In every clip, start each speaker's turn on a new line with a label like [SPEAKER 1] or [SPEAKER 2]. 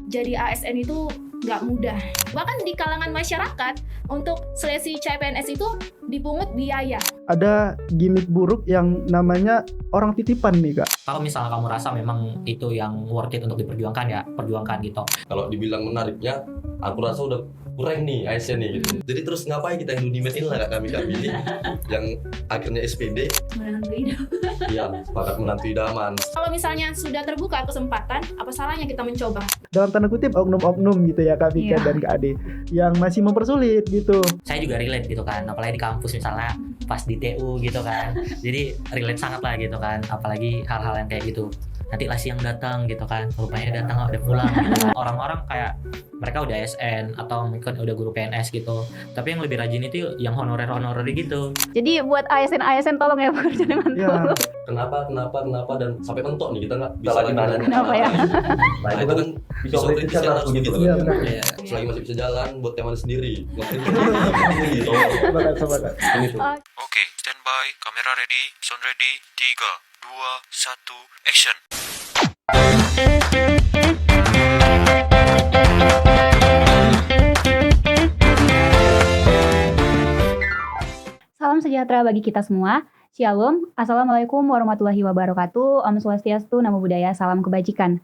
[SPEAKER 1] jadi ASN itu nggak mudah. Bahkan di kalangan masyarakat untuk seleksi CPNS itu dipungut biaya.
[SPEAKER 2] Ada gimmick buruk yang namanya orang titipan nih Kak.
[SPEAKER 3] Kalau misalnya kamu rasa memang itu yang worth it untuk diperjuangkan, ya perjuangkan gitu.
[SPEAKER 4] Kalau dibilang menariknya, aku rasa udah kurang nih ASN nih gitu. Jadi terus ngapain kita yang Unimed ini lah kami ini yang akhirnya SPD
[SPEAKER 1] Menantu hidup.
[SPEAKER 4] ya sepakat menantu idaman.
[SPEAKER 1] Kalau misalnya sudah terbuka kesempatan, apa salahnya kita mencoba?
[SPEAKER 2] Dalam tanda kutip oknum-oknum gitu ya Kak Vika
[SPEAKER 1] Iya.
[SPEAKER 2] dan Kak Ade yang masih mempersulit gitu.
[SPEAKER 3] Saya juga relate gitu kan, apalagi di kampus misalnya pas di TU gitu kan. Jadi relate sangat lah gitu kan, apalagi hal-hal yang kayak gitu. Nanti lah siang datang gitu kan, rupanya datang udah pulang gitu kan. Orang-orang kayak mereka udah ASN atau mungkin udah guru PNS gitu, tapi yang lebih rajin itu yang honorer gitu.
[SPEAKER 5] Jadi buat ASN tolong ya bekerja dengan
[SPEAKER 2] Ya,
[SPEAKER 4] Kenapa dan sampai mentok nih kita nggak bisa
[SPEAKER 6] Salah
[SPEAKER 4] lagi
[SPEAKER 6] gimana?
[SPEAKER 4] nanya.
[SPEAKER 5] Kenapa ya?
[SPEAKER 4] Nah itu kan pisau kritis kan harus begitu
[SPEAKER 2] Iya,
[SPEAKER 4] kan.
[SPEAKER 2] benar.
[SPEAKER 4] Iya. Selagi masih bisa jalan buat yang mana sendiri. Gitu.
[SPEAKER 2] sepakat.
[SPEAKER 4] Ini tuh.
[SPEAKER 7] Oke, standby, kamera ready, sound ready, 3, 2, 1, action.
[SPEAKER 5] Salam sejahtera bagi kita semua. Shalom, Assalamualaikum warahmatullahi wabarakatuh. Om Swastiastu, Namo Buddhaya, salam kebajikan.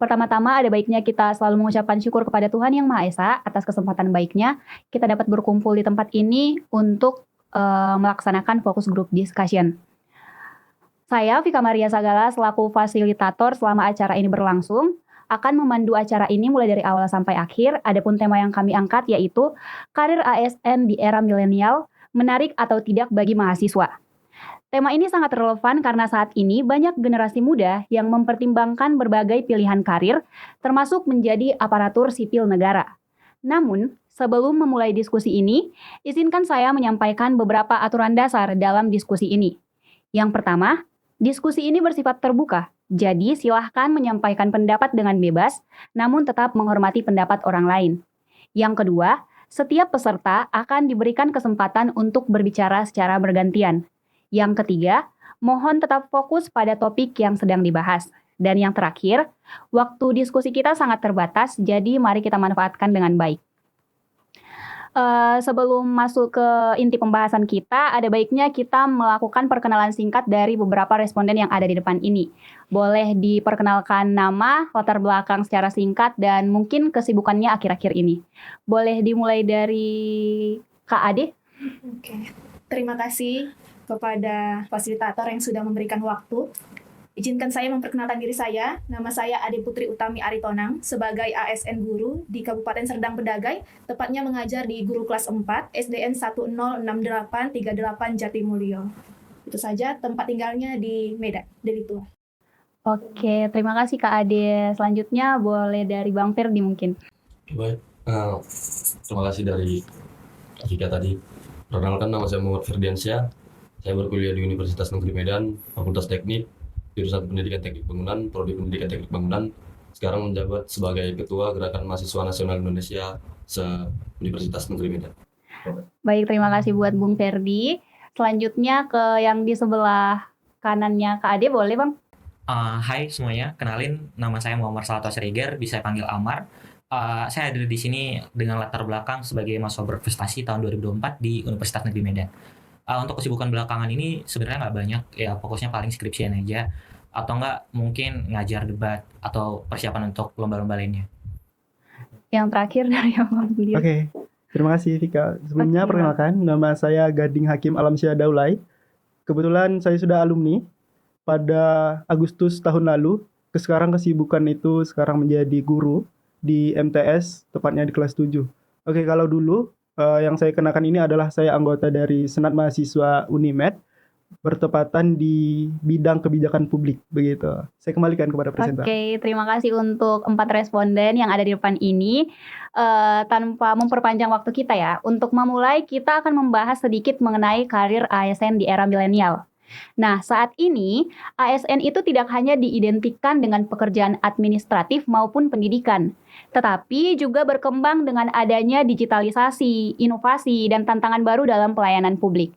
[SPEAKER 5] Pertama-tama ada baiknya kita selalu mengucapkan syukur kepada Tuhan Yang Maha Esa atas kesempatan baiknya kita dapat berkumpul di tempat ini untuk melaksanakan fokus group discussion. Saya, Vika Maria Sagala, selaku fasilitator selama acara ini berlangsung, akan memandu acara ini mulai dari awal sampai akhir. Adapun tema yang kami angkat yaitu karir ASN di era milenial, menarik atau tidak bagi mahasiswa. Tema ini sangat relevan karena saat ini banyak generasi muda yang mempertimbangkan berbagai pilihan karir, termasuk menjadi aparatur sipil negara. Namun, sebelum memulai diskusi ini, izinkan saya menyampaikan beberapa aturan dasar dalam diskusi ini. Yang pertama, diskusi ini bersifat terbuka, jadi silahkan menyampaikan pendapat dengan bebas, namun tetap menghormati pendapat orang lain. Yang kedua, setiap peserta akan diberikan kesempatan untuk berbicara secara bergantian. Yang ketiga, mohon tetap fokus pada topik yang sedang dibahas. Dan yang terakhir, waktu diskusi kita sangat terbatas, jadi mari kita manfaatkan dengan baik. Sebelum masuk ke inti pembahasan kita, ada baiknya kita melakukan perkenalan singkat dari beberapa responden yang ada di depan ini. Boleh diperkenalkan nama, latar belakang secara singkat, dan mungkin kesibukannya akhir-akhir ini. Boleh dimulai dari Kak Ade?
[SPEAKER 1] Oke. Terima kasih kepada fasilitator yang sudah memberikan waktu. Izinkan saya memperkenalkan diri saya. Nama saya Ade Putri Utami Aritonang sebagai ASN guru di Kabupaten Serdang Bedagai, tepatnya mengajar di guru kelas 4 SDN 106838 Jatimulyo. Itu saja, tempat tinggalnya di Medan, Deli-Tua.
[SPEAKER 5] Oke, terima kasih Kak Ade. Selanjutnya boleh dari Bang Ferdi mungkin.
[SPEAKER 4] Baik. Terima kasih dari Vika tadi. Perkenalkan, nama saya Muhammad Ferdiansyah. Saya berkuliah di Universitas Negeri Medan, Fakultas Teknik, jurusan Pendidikan Teknik Bangunan, Prodi Pendidikan Teknik Bangunan. Sekarang menjabat sebagai Ketua Gerakan Mahasiswa Nasional Indonesia se-Universitas Negeri Medan.
[SPEAKER 5] Baik, terima kasih buat Bung Ferdi. Selanjutnya ke yang di sebelah kanannya Kak Ade, boleh Bang?
[SPEAKER 3] Hai semuanya, kenalin nama saya Muhammad Salato Siregar, bisa panggil Amar. Saya ada di sini dengan latar belakang sebagai mahasiswa berprestasi tahun 2024 di Universitas Negeri Medan. Untuk kesibukan belakangan ini sebenarnya nggak banyak, ya fokusnya paling skripsian aja, atau nggak mungkin ngajar debat atau persiapan untuk lomba-lomba lainnya.
[SPEAKER 5] Yang terakhir dari Bang Budi.
[SPEAKER 2] Oke. Terima kasih Vika. Sebelumnya
[SPEAKER 5] Oke,
[SPEAKER 2] perkenalkan, nama saya Gading Hakim Alamsyah Daulay. Kebetulan saya sudah alumni pada Agustus tahun lalu. Sekarang kesibukan itu sekarang menjadi guru di MTS, tepatnya di kelas 7. Oke, kalau dulu yang saya kenakan ini adalah saya anggota dari Senat Mahasiswa Unimed, bertepatan di bidang kebijakan publik, begitu. Saya kembalikan kepada presenter.
[SPEAKER 5] Oke, terima kasih untuk 4 responden yang ada di depan ini. Tanpa memperpanjang waktu kita ya, untuk memulai kita akan membahas sedikit mengenai karir ASN di era milenial. Nah, saat ini ASN itu tidak hanya diidentikan dengan pekerjaan administratif maupun pendidikan, tetapi juga berkembang dengan adanya digitalisasi, inovasi, dan tantangan baru dalam pelayanan publik.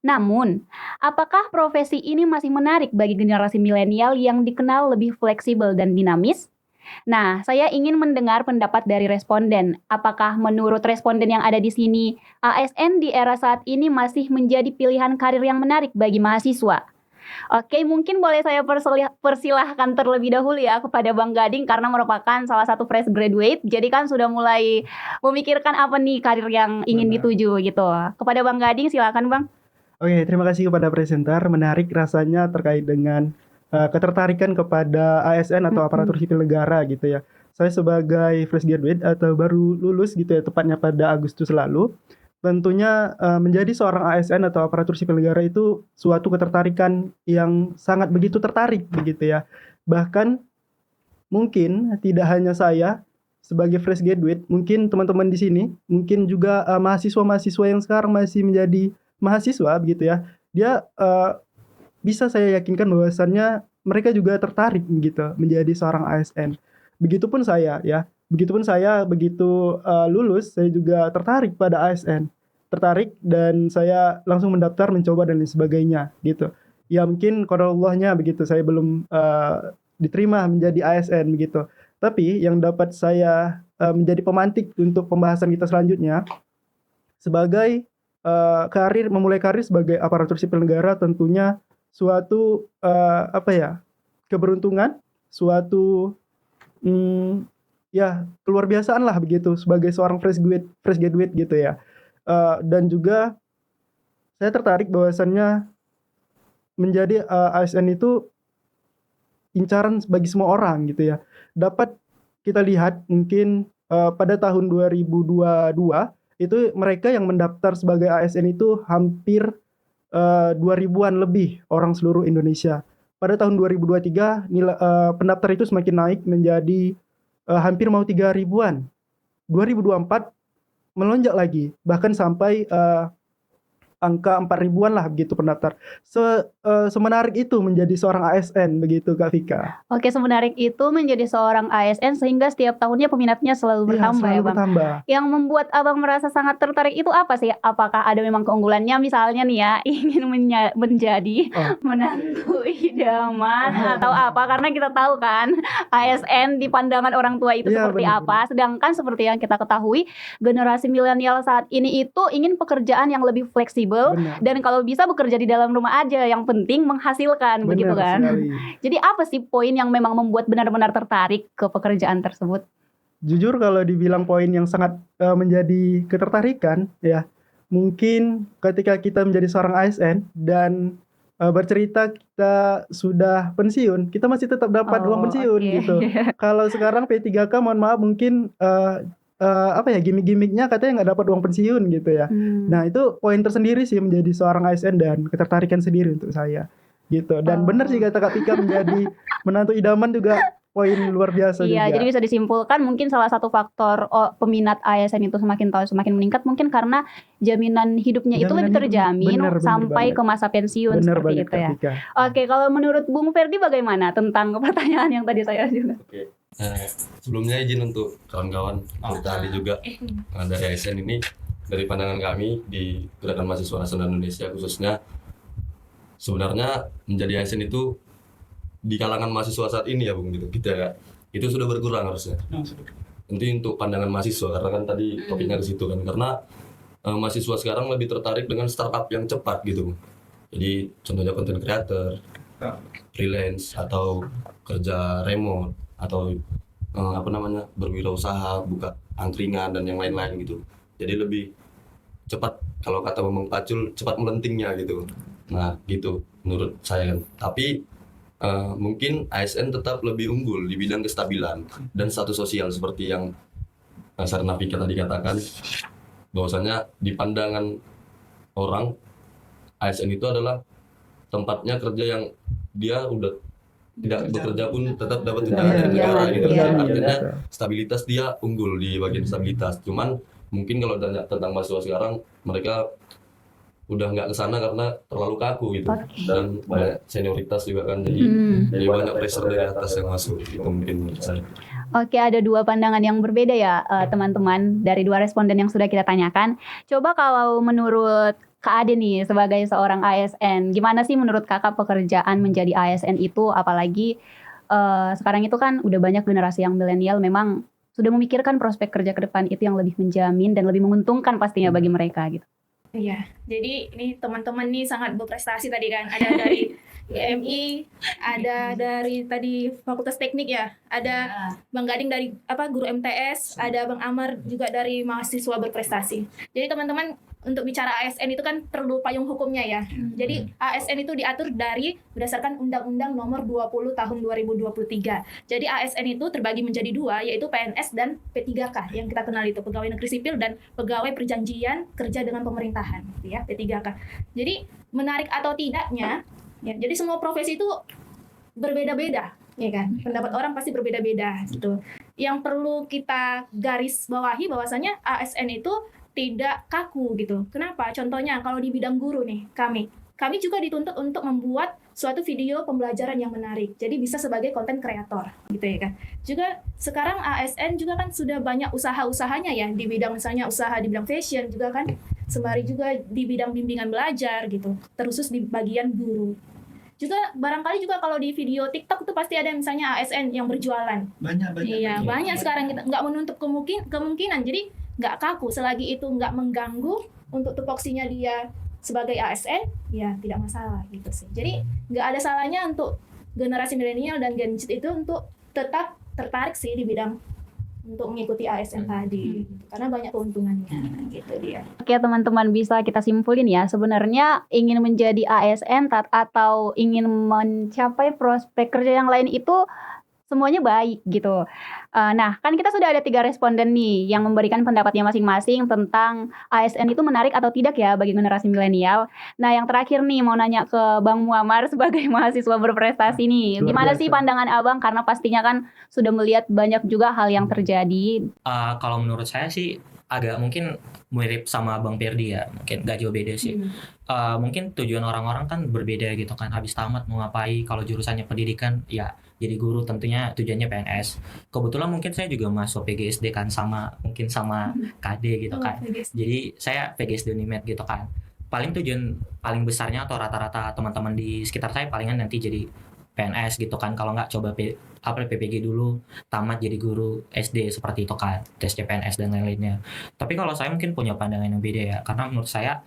[SPEAKER 5] Namun, apakah profesi ini masih menarik bagi generasi milenial yang dikenal lebih fleksibel dan dinamis? Nah, saya ingin mendengar pendapat dari responden. Apakah menurut responden yang ada di sini, ASN di era saat ini masih menjadi pilihan karir yang menarik bagi mahasiswa? Oke, mungkin boleh saya persilahkan terlebih dahulu ya kepada Bang Gading karena merupakan salah satu fresh graduate. Jadi kan sudah mulai memikirkan apa nih karir yang ingin
[SPEAKER 2] Benar.
[SPEAKER 5] dituju gitu. Kepada Bang Gading silakan Bang.
[SPEAKER 2] Oke, terima kasih kepada presenter. Menarik rasanya terkait dengan ketertarikan kepada ASN atau aparatur sipil negara gitu ya. Saya sebagai fresh graduate atau baru lulus gitu ya, tepatnya pada Agustus lalu, tentunya menjadi seorang ASN atau aparatur sipil negara itu suatu ketertarikan yang sangat begitu tertarik begitu ya. Bahkan mungkin tidak hanya saya sebagai fresh graduate, mungkin teman-teman di sini, mungkin juga mahasiswa-mahasiswa yang sekarang masih menjadi mahasiswa begitu ya. Dia bisa saya yakinkan bahwasannya mereka juga tertarik gitu menjadi seorang ASN. Begitupun saya ya. Begitupun saya begitu lulus, saya juga tertarik pada ASN. Tertarik dan saya langsung mendaftar, mencoba dan lain sebagainya gitu. Ya mungkin qadarullah-nya begitu, saya belum diterima menjadi ASN begitu. Tapi yang dapat saya menjadi pemantik untuk pembahasan kita selanjutnya sebagai memulai karir sebagai aparatur sipil negara tentunya suatu keberuntungan, suatu ya luar biasaan lah begitu sebagai seorang fresh graduate gitu ya. Dan juga saya tertarik bahwasannya menjadi ASN itu incaran bagi semua orang gitu ya. Dapat kita lihat mungkin pada tahun 2022 itu mereka yang mendaftar sebagai ASN itu hampir 2000-an lebih orang seluruh Indonesia. Pada tahun 2023 pendaftar itu semakin naik menjadi hampir mau 3000-an. 2024 melonjak lagi bahkan sampai angka 4000-an lah begitu pendaftar. Semenarik itu menjadi seorang ASN begitu Kak Vika.
[SPEAKER 5] Oke, semenarik itu menjadi seorang ASN sehingga setiap tahunnya peminatnya selalu bertambah
[SPEAKER 2] selalu
[SPEAKER 5] ya Bang.
[SPEAKER 2] bertambah.
[SPEAKER 5] Yang membuat Abang merasa sangat tertarik itu apa sih? Apakah ada memang keunggulannya misalnya nih ya ingin menjadi menantu idaman atau apa? Karena kita tahu kan ASN di pandangan orang tua itu
[SPEAKER 2] Iya,
[SPEAKER 5] seperti
[SPEAKER 2] benar.
[SPEAKER 5] apa. Sedangkan seperti yang kita ketahui generasi milenial saat ini itu ingin pekerjaan yang lebih fleksibel
[SPEAKER 2] Benar.
[SPEAKER 5] dan kalau bisa bekerja di dalam rumah aja. Yang penting menghasilkan begitu
[SPEAKER 2] Benar
[SPEAKER 5] kan.
[SPEAKER 2] sekali.
[SPEAKER 5] Jadi apa sih poin yang memang membuat benar-benar tertarik ke pekerjaan tersebut?
[SPEAKER 2] Jujur kalau dibilang poin yang sangat menjadi ketertarikan ya, mungkin ketika kita menjadi seorang ASN dan bercerita kita sudah pensiun, kita masih tetap dapat uang pensiun
[SPEAKER 5] oke.
[SPEAKER 2] gitu. Kalau sekarang P3K mohon maaf mungkin gimmick-gimmicknya katanya nggak dapat uang pensiun gitu ya. Nah itu poin tersendiri sih menjadi seorang ASN dan ketertarikan sendiri untuk saya gitu. Dan benar sih kata Kak Tika menjadi menantu idaman juga poin luar biasa
[SPEAKER 5] Iya,
[SPEAKER 2] juga.
[SPEAKER 5] jadi bisa disimpulkan mungkin salah satu faktor peminat ASN itu semakin tahun semakin meningkat mungkin karena jaminan hidupnya itu
[SPEAKER 2] Jaminan
[SPEAKER 5] lebih
[SPEAKER 2] hidup,
[SPEAKER 5] terjamin
[SPEAKER 2] benar
[SPEAKER 5] sampai
[SPEAKER 2] banget.
[SPEAKER 5] ke masa pensiun
[SPEAKER 2] Benar
[SPEAKER 5] seperti
[SPEAKER 2] banget
[SPEAKER 5] itu
[SPEAKER 2] Kak
[SPEAKER 5] ya.
[SPEAKER 2] Tika.
[SPEAKER 5] Oke, kalau menurut Bung Ferdi bagaimana tentang pertanyaan yang tadi saya ajukan?
[SPEAKER 4] Oke. Sebelumnya izin untuk kawan-kawan untuk tadi juga dari ASN ini dari pandangan kami di Gerakan Mahasiswa Nasional Indonesia khususnya sebenarnya menjadi ASN itu di kalangan mahasiswa saat ini ya Bung gitu kita itu sudah berkurang harusnya. Nanti untuk pandangan mahasiswa karena kan tadi topiknya ke situ kan karena mahasiswa sekarang lebih tertarik dengan startup yang cepat gitu. Jadi contohnya content creator, freelance atau kerja remote atau berwirausaha, buka angkringan dan yang lain-lain gitu. Jadi lebih cepat kalau kata Bang Pacul cepat melentingnya gitu. Nah, gitu menurut saya kan. Tapi mungkin ASN tetap lebih unggul di bidang kestabilan dan status sosial seperti yang Sarna Pika tadi katakan bahwasanya di pandangan orang ASN itu adalah tempatnya kerja yang dia udah tidak bekerja pun tetap dapat tunjangan dari negara gitu.
[SPEAKER 5] Iya.
[SPEAKER 4] Artinya stabilitas dia unggul di bagian stabilitas. Cuman mungkin kalau tentang mahasiswa sekarang mereka udah nggak kesana karena terlalu kaku gitu dan banyak senioritas juga kan jadi banyak pressure dari atas yang masuk itu mungkin menurut saya.
[SPEAKER 5] Oke, ada dua pandangan yang berbeda ya teman-teman dari dua responden yang sudah kita tanyakan. Coba kalau menurut Kak Ade nih sebagai seorang ASN, gimana sih menurut kakak pekerjaan menjadi ASN itu apalagi sekarang itu kan udah banyak generasi yang milenial memang sudah memikirkan prospek kerja ke depan itu yang lebih menjamin dan lebih menguntungkan pastinya bagi mereka gitu.
[SPEAKER 1] Iya, jadi ini teman-teman nih sangat berprestasi tadi kan. Ada dari IMI, ada dari tadi Fakultas Teknik ya, ada Bang Gading dari guru MTS, ada Bang Amar juga dari mahasiswa berprestasi. Jadi teman-teman untuk bicara ASN itu kan perlu payung hukumnya ya. Jadi ASN itu diatur berdasarkan Undang-Undang Nomor 20 Tahun 2023. Jadi ASN itu terbagi menjadi dua, yaitu PNS dan P3K yang kita kenal itu, pegawai negeri sipil dan pegawai perjanjian kerja dengan pemerintahan, ya P3K. Jadi menarik atau tidaknya, ya. Jadi semua profesi itu berbeda-beda, ya kan? Pendapat orang pasti berbeda-beda gitu. Yang perlu kita garis bawahi bahwasanya ASN itu tidak kaku gitu. Kenapa? Contohnya kalau di bidang guru nih, kami juga dituntut untuk membuat suatu video pembelajaran yang menarik. Jadi bisa sebagai konten kreator gitu ya kan. Juga sekarang ASN juga kan sudah banyak usaha-usahanya ya di bidang misalnya usaha di bidang fashion juga kan. Sembari juga di bidang bimbingan belajar gitu. Terkhusus di bagian guru. Juga barangkali juga kalau di video TikTok itu pasti ada misalnya ASN yang berjualan.
[SPEAKER 2] Banyak.
[SPEAKER 1] Iya, banyak sekarang kita nggak menutup kemungkinan. Jadi nggak kaku selagi itu nggak mengganggu untuk tupoksinya dia sebagai ASN, ya tidak masalah gitu sih. Jadi nggak ada salahnya untuk generasi milenial dan Gen Z itu untuk tetap tertarik sih di bidang untuk mengikuti ASN tadi, gitu. Karena banyak keuntungannya gitu dia.
[SPEAKER 5] Oke teman-teman, bisa kita simpulin ya, sebenarnya ingin menjadi ASN atau ingin mencapai prospek kerja yang lain itu semuanya baik gitu. Nah, kan kita sudah ada 3 responden nih yang memberikan pendapatnya masing-masing tentang ASN itu menarik atau tidak ya bagi generasi milenial. Nah, yang terakhir nih mau nanya ke Bang Muammar sebagai mahasiswa berprestasi nih.
[SPEAKER 2] Luar
[SPEAKER 5] Gimana
[SPEAKER 2] biasa.
[SPEAKER 5] sih pandangan Abang? Karena pastinya kan sudah melihat banyak juga hal yang terjadi.
[SPEAKER 3] Kalau menurut saya sih agak mungkin mirip sama Bang Perdi ya, mungkin gak jauh beda sih. Mungkin tujuan orang-orang kan berbeda gitu kan, habis tamat mau ngapain. Kalau jurusannya pendidikan ya jadi guru, tentunya tujuannya PNS. Kebetulan mungkin saya juga masuk PGSD kan, mungkin sama KD gitu kan. Jadi saya PGSD Unimed gitu kan. Paling tujuan paling besarnya atau rata-rata teman-teman di sekitar saya palingan nanti jadi PNS gitu kan. Kalau nggak coba PPG dulu, tamat jadi guru SD seperti itu kan, tes CPNS dan lain-lainnya. Tapi kalau saya mungkin punya pandangan yang beda ya, karena menurut saya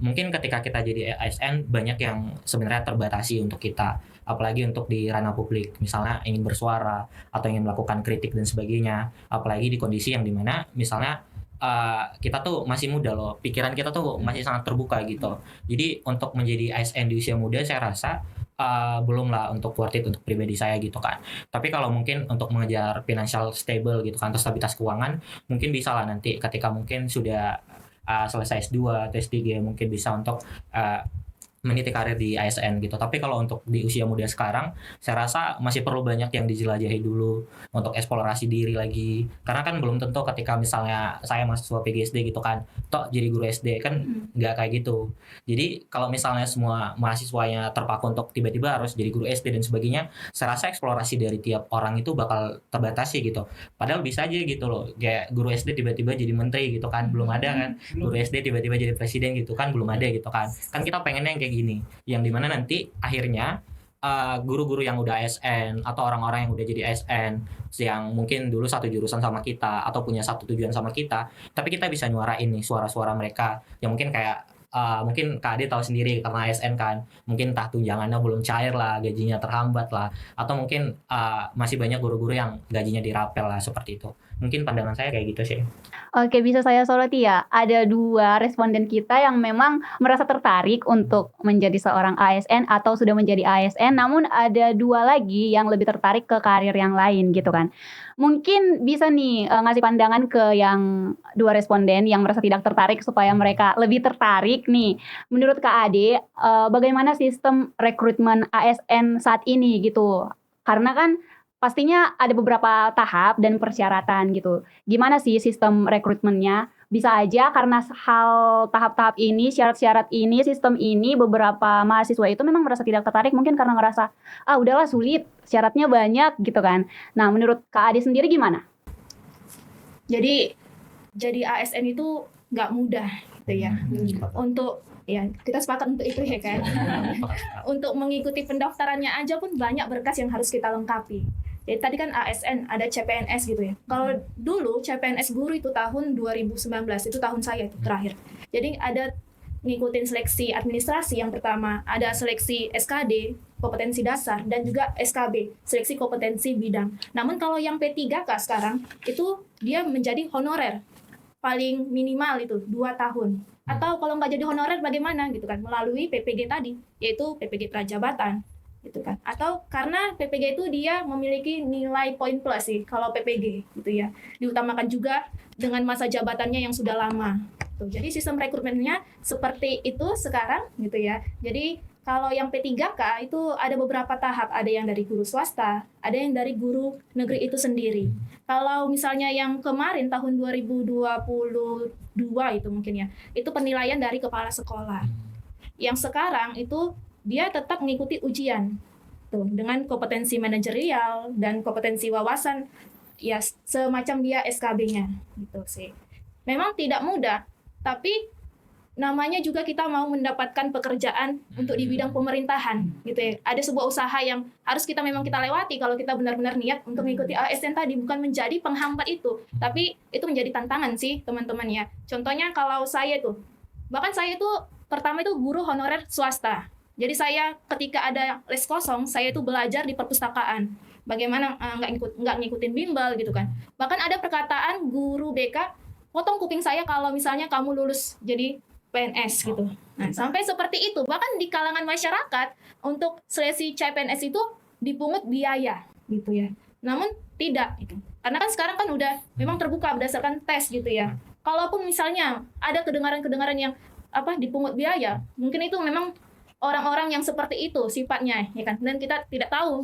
[SPEAKER 3] mungkin ketika kita jadi ASN banyak yang sebenarnya terbatasi untuk kita, apalagi untuk di ranah publik, misalnya ingin bersuara atau ingin melakukan kritik dan sebagainya, apalagi di kondisi yang dimana misalnya kita tuh masih muda loh, pikiran kita tuh masih sangat terbuka gitu. Jadi untuk menjadi ASN di usia muda saya rasa belum lah untuk worth it untuk pribadi saya gitu kan. Tapi kalau mungkin untuk mengejar financial stable gitu kan, atau stabilitas keuangan, mungkin bisa lah nanti ketika mungkin sudah selesai S2 atau S3 mungkin bisa untuk meniti karir di ASN gitu. Tapi kalau untuk di usia muda sekarang, saya rasa masih perlu banyak yang dijelajahi dulu untuk eksplorasi diri lagi. Karena kan belum tentu ketika misalnya saya mahasiswa PGSD gitu kan, toh jadi guru SD kan nggak kayak gitu. Jadi kalau misalnya semua mahasiswanya terpaku untuk tiba-tiba harus jadi guru SD dan sebagainya, saya rasa eksplorasi dari tiap orang itu bakal terbatasi gitu. Padahal bisa aja gitu loh, kayak guru SD tiba-tiba jadi menteri gitu kan, belum ada kan. Guru SD tiba-tiba jadi presiden gitu kan, belum ada gitu kan. Kan kita pengennya yang kayak gini, yang dimana nanti akhirnya guru-guru yang udah ASN atau orang-orang yang udah jadi ASN yang mungkin dulu satu jurusan sama kita atau punya satu tujuan sama kita, tapi kita bisa nyuarain nih suara-suara mereka yang mungkin kayak mungkin Kak Ade tahu sendiri karena ASN kan, mungkin entah tunjangannya belum cair lah, gajinya terhambat lah, atau mungkin masih banyak guru-guru yang gajinya dirapel lah, seperti itu. Mungkin pandangan saya kayak gitu sih.
[SPEAKER 5] Oke, bisa saya soroti ya. Ada 2 responden kita yang memang merasa tertarik untuk menjadi seorang ASN atau sudah menjadi ASN, namun ada 2 lagi yang lebih tertarik ke karir yang lain gitu kan. Mungkin bisa nih ngasih pandangan ke yang 2 responden yang merasa tidak tertarik supaya mereka lebih tertarik nih. Menurut Kak Ade, bagaimana sistem rekrutmen ASN saat ini gitu? Karena kan pastinya ada beberapa tahap dan persyaratan gitu. Gimana sih sistem rekrutmennya? Bisa aja karena hal tahap-tahap ini, syarat-syarat ini, sistem ini, beberapa mahasiswa itu memang merasa tidak tertarik mungkin karena ngerasa, udahlah sulit, syaratnya banyak gitu kan. Nah, menurut Kak Ade sendiri gimana?
[SPEAKER 1] Jadi ASN itu nggak mudah gitu ya. Untuk Ya, kita sepakat untuk itu ya kan. Untuk mengikuti pendaftarannya aja pun banyak berkas yang harus kita lengkapi. Jadi tadi kan ASN, ada CPNS gitu ya. Kalau dulu CPNS guru itu tahun 2019, itu tahun saya itu terakhir. Jadi ada ngikutin seleksi administrasi yang pertama, ada seleksi SKD, kompetensi dasar, dan juga SKB, seleksi kompetensi bidang. Namun kalau yang P3K sekarang, itu dia menjadi honorer. Paling minimal itu 2 tahun. Atau kalau nggak jadi honorer bagaimana gitu kan, melalui PPG tadi, yaitu PPG prajabatan gitu kan. Atau karena PPG itu dia memiliki nilai poin plus sih kalau PPG gitu ya. Diutamakan juga dengan masa jabatannya yang sudah lama. Tuh, jadi sistem rekrutmennya seperti itu sekarang gitu ya. Jadi kalau yang P3K itu ada beberapa tahap, ada yang dari guru swasta, ada yang dari guru negeri itu sendiri. Kalau misalnya yang kemarin tahun 2022 itu mungkin ya, itu penilaian dari kepala sekolah. Yang sekarang itu dia tetap mengikuti ujian tuh dengan kompetensi manajerial dan kompetensi wawasan ya, semacam dia SKB-nya gitu sih. Memang tidak mudah, tapi namanya juga kita mau mendapatkan pekerjaan untuk di bidang pemerintahan gitu ya. Ada sebuah usaha yang harus kita lewati kalau kita benar-benar niat untuk mengikuti ASN tadi, bukan menjadi penghambat itu, tapi itu menjadi tantangan sih teman-teman ya. Contohnya kalau saya tuh, bahkan saya tuh pertama itu guru honorer swasta. Jadi saya ketika ada les kosong, saya tuh belajar di perpustakaan. Bagaimana nggak ngikutin bimbel gitu kan. Bahkan ada perkataan guru BK, potong kuping saya kalau misalnya kamu lulus jadi PNS gitu. Nah, sampai seperti itu. Bahkan di kalangan masyarakat untuk seleksi CPNS itu dipungut biaya gitu ya. Namun tidak gitu. Karena kan sekarang kan udah memang terbuka berdasarkan tes gitu ya. Kalaupun misalnya ada kedengaran-kedengaran yang dipungut biaya, mungkin itu memang orang-orang yang seperti itu sifatnya ya kan. Dan kita tidak tahu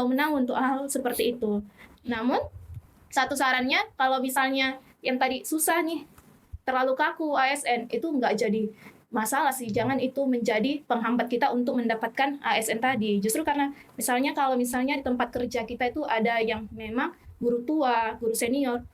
[SPEAKER 1] menang untuk hal seperti itu. Namun satu sarannya, kalau misalnya yang tadi susah nih, terlalu kaku ASN, itu nggak jadi masalah sih. Jangan itu menjadi penghambat kita untuk mendapatkan ASN tadi. Justru karena kalau misalnya di tempat kerja kita itu ada yang memang guru tua, guru senior,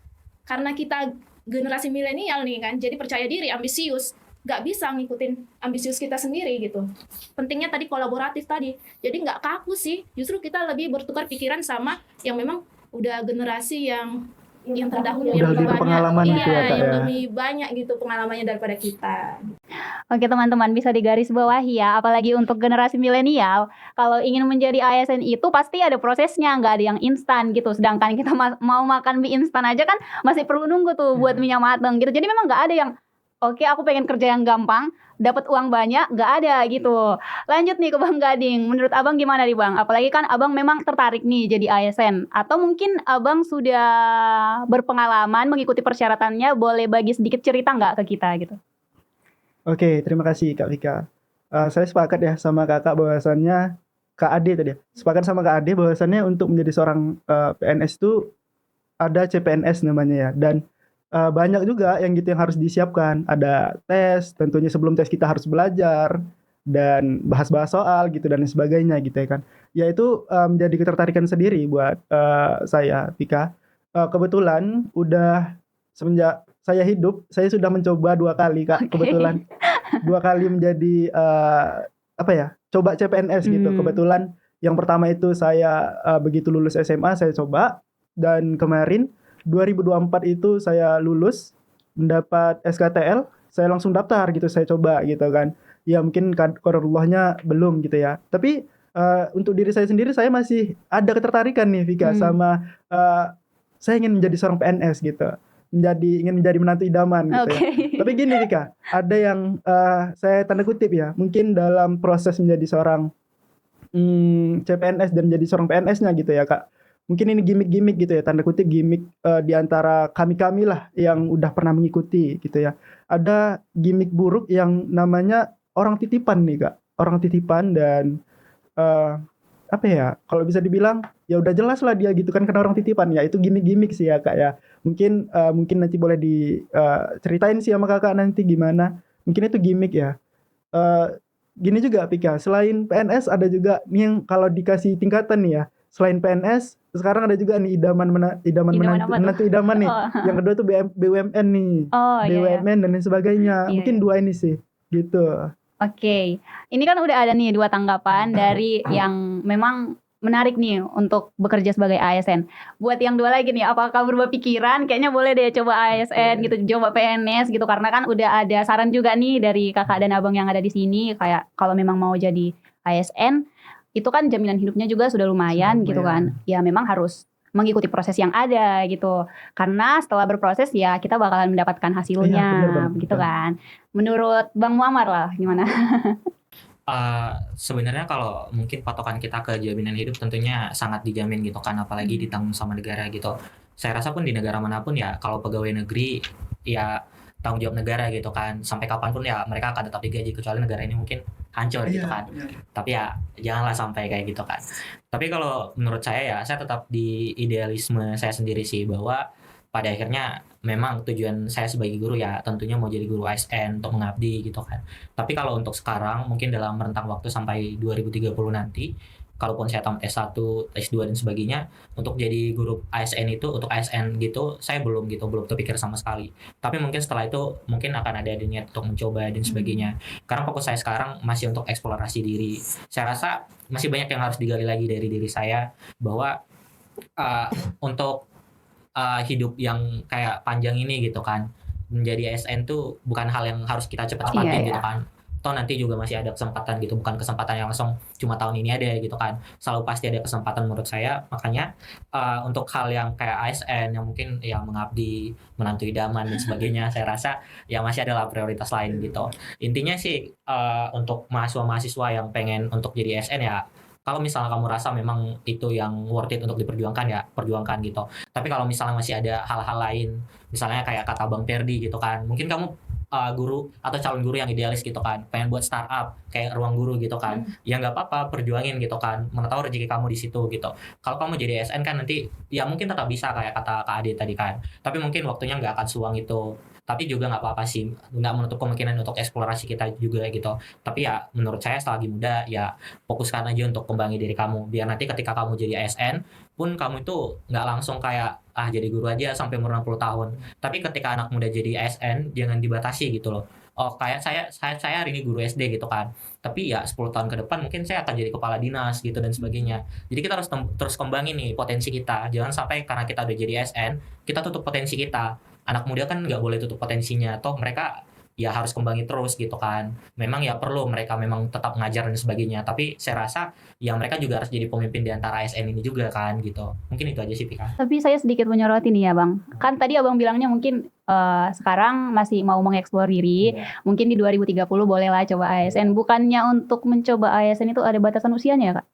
[SPEAKER 1] karena kita generasi milenial nih kan, jadi percaya diri, ambisius, nggak bisa ngikutin ambisius kita sendiri gitu. Pentingnya tadi kolaboratif tadi. Jadi nggak kaku sih, justru kita lebih bertukar pikiran sama yang memang udah generasi yang terdahulu,
[SPEAKER 2] udah
[SPEAKER 1] yang
[SPEAKER 2] lebih
[SPEAKER 1] lebih banyak,
[SPEAKER 2] berpengalaman gitu ya, Kak,
[SPEAKER 1] yang
[SPEAKER 2] ya.
[SPEAKER 1] lebih banyak gitu pengalamannya daripada kita.
[SPEAKER 5] Oke teman-teman, bisa digarisbawahi ya, apalagi untuk generasi milenial, kalau ingin menjadi ASN itu pasti ada prosesnya, nggak ada yang instan gitu. Sedangkan kita mau makan mie instan aja kan masih perlu nunggu tuh buat minyak mateng gitu. Jadi memang nggak ada yang oke, aku pengen kerja yang gampang, dapat uang banyak, nggak ada gitu. Lanjut nih ke Bang Gading, menurut Abang gimana nih Bang? Apalagi kan Abang memang tertarik nih jadi ASN, atau mungkin Abang sudah berpengalaman mengikuti persyaratannya, boleh bagi sedikit cerita nggak ke kita gitu?
[SPEAKER 2] Oke, terima kasih Kak Vika. Saya sepakat ya sama Kakak bahwasannya, Kak Ade tadi ya, sepakat sama Kak Ade bahwasannya untuk menjadi seorang PNS itu ada CPNS namanya ya, dan banyak juga yang gitu yang harus disiapkan. Ada tes, tentunya sebelum tes kita harus belajar dan bahas-bahas soal gitu dan sebagainya gitu ya kan. Ya itu menjadi ketertarikan sendiri buat saya, Vika. Kebetulan udah semenjak saya hidup, saya sudah mencoba 2 kali Kak. Kebetulan 2 kali menjadi coba CPNS gitu. Kebetulan yang pertama itu saya begitu lulus SMA saya coba, dan kemarin 2024 itu saya lulus, mendapat SKTL, saya langsung daftar gitu, saya coba gitu kan. Ya mungkin qadarullah-nya belum gitu ya. Tapi untuk diri saya sendiri, saya masih ada ketertarikan nih Vika sama saya ingin menjadi seorang PNS gitu. Ingin menjadi menantu idaman gitu ya. Tapi gini Vika, ada yang saya tanda kutip ya, mungkin dalam proses menjadi seorang CPNS dan menjadi seorang PNS-nya gitu ya Kak. Mungkin ini gimmick-gimmick gitu ya, tanda kutip gimmick di antara kami-kami lah yang udah pernah mengikuti gitu ya. Ada gimmick buruk yang namanya orang titipan nih Kak. Orang titipan dan kalau bisa dibilang ya udah jelas lah dia gitu kan, karena orang titipan ya, itu gimmick-gimmick sih ya Kak ya. Mungkin nanti boleh diceritain sih sama Kakak nanti gimana. Mungkin itu gimmick ya. Gini juga Pika, selain PNS ada juga nih yang kalau dikasih tingkatan nih ya. Selain PNS, sekarang ada juga nih idaman menantu idaman nih. Yang kedua tuh BUMN nih. BUMN dan lain sebagainya. Mungkin 2 ini sih. gitu.
[SPEAKER 5] Oke, ini kan udah ada nih 2 tanggapan dari yang memang menarik nih untuk bekerja sebagai ASN. Buat yang 2 lagi nih, apakah berubah pikiran? Kayaknya boleh deh coba ASN gitu, coba PNS gitu. Karena kan udah ada saran juga nih dari kakak dan abang yang ada di sini. Kayak kalau memang mau jadi ASN, itu kan jaminan hidupnya juga sudah lumayan gitu kan. Ya memang harus mengikuti proses yang ada gitu. Karena setelah berproses ya kita bakalan mendapatkan hasilnya
[SPEAKER 2] Iya, benar banget.
[SPEAKER 5] gitu kan. Menurut Bang Muammar lah gimana?
[SPEAKER 3] Sebenarnya kalau mungkin patokan kita ke jaminan hidup tentunya sangat dijamin gitu kan, apalagi ditanggung sama negara gitu. Saya rasa pun di negara manapun ya kalau pegawai negeri ya tanggung jawab negara gitu kan, sampai kapanpun ya mereka akan tetap digaji kecuali negara ini mungkin hancur gitu kan. Tapi ya janganlah sampai kayak gitu kan. Tapi kalau menurut saya ya saya tetap di idealisme saya sendiri sih, bahwa pada akhirnya memang tujuan saya sebagai guru ya tentunya mau jadi guru ASN untuk mengabdi gitu kan. Tapi kalau untuk sekarang mungkin dalam rentang waktu sampai 2030 nanti, kalaupun saya tamat S1, S2 dan sebagainya, untuk jadi guru ASN itu, untuk ASN gitu, saya belum terpikir sama sekali. Tapi mungkin setelah itu mungkin akan ada niat untuk mencoba dan sebagainya. Karena fokus saya sekarang masih untuk eksplorasi diri. Saya rasa masih banyak yang harus digali lagi dari diri saya, bahwa untuk hidup yang kayak panjang ini gitu kan, menjadi ASN tuh bukan hal yang harus kita cepat-cepatin
[SPEAKER 5] Iya,
[SPEAKER 3] gitu kan. Toh nanti juga masih ada kesempatan gitu, bukan kesempatan yang langsung cuma tahun ini ada gitu kan. Selalu pasti ada kesempatan menurut saya. Makanya untuk hal yang kayak ASN yang mungkin yang mengabdi, menantu idaman dan sebagainya, saya rasa ya masih adalah prioritas lain gitu. Intinya sih untuk mahasiswa-mahasiswa yang pengen untuk jadi ASN ya, kalau misalnya kamu rasa memang itu yang worth it untuk diperjuangkan ya perjuangkan gitu. Tapi kalau misalnya masih ada hal-hal lain, misalnya kayak kata Bang Perdi gitu kan, mungkin kamu guru atau calon guru yang idealis gitu kan, pengen buat startup kayak ruang guru gitu kan, ya nggak apa-apa, perjuangin gitu kan, mana tahu rezeki kamu di situ gitu. Kalau kamu jadi ASN kan nanti ya mungkin tetap bisa kayak kata Kak Ade tadi kan, tapi mungkin waktunya nggak akan seluang itu. Tapi juga nggak apa-apa sih, nggak menutup kemungkinan untuk eksplorasi kita juga gitu. Tapi ya menurut saya selagi muda ya fokuskan aja untuk kembangi diri kamu, biar nanti ketika kamu jadi ASN pun kamu itu nggak langsung kayak jadi guru aja sampai umur 60 tahun. Tapi ketika anak muda jadi ASN jangan dibatasi gitu loh. Oh kayak saya hari ini guru SD gitu kan, tapi ya 10 tahun ke depan mungkin saya akan jadi kepala dinas gitu dan sebagainya. Jadi kita harus terus kembangin nih potensi kita, jangan sampai karena kita udah jadi ASN kita tutup potensi kita. Anak muda kan nggak boleh tutup potensinya, toh mereka ya harus kembangin terus gitu kan. Memang ya perlu mereka memang tetap ngajar dan sebagainya, tapi saya rasa ya mereka juga harus jadi pemimpin di antara ASN ini juga kan gitu. Mungkin itu aja sih Pika.
[SPEAKER 5] Tapi saya sedikit menyoroti nih ya Bang. Kan tadi Abang bilangnya mungkin sekarang masih mau mengeksplor diri. Mungkin di 2030 bolehlah coba ASN. Bukannya untuk mencoba ASN itu ada batasan usianya ya Kak?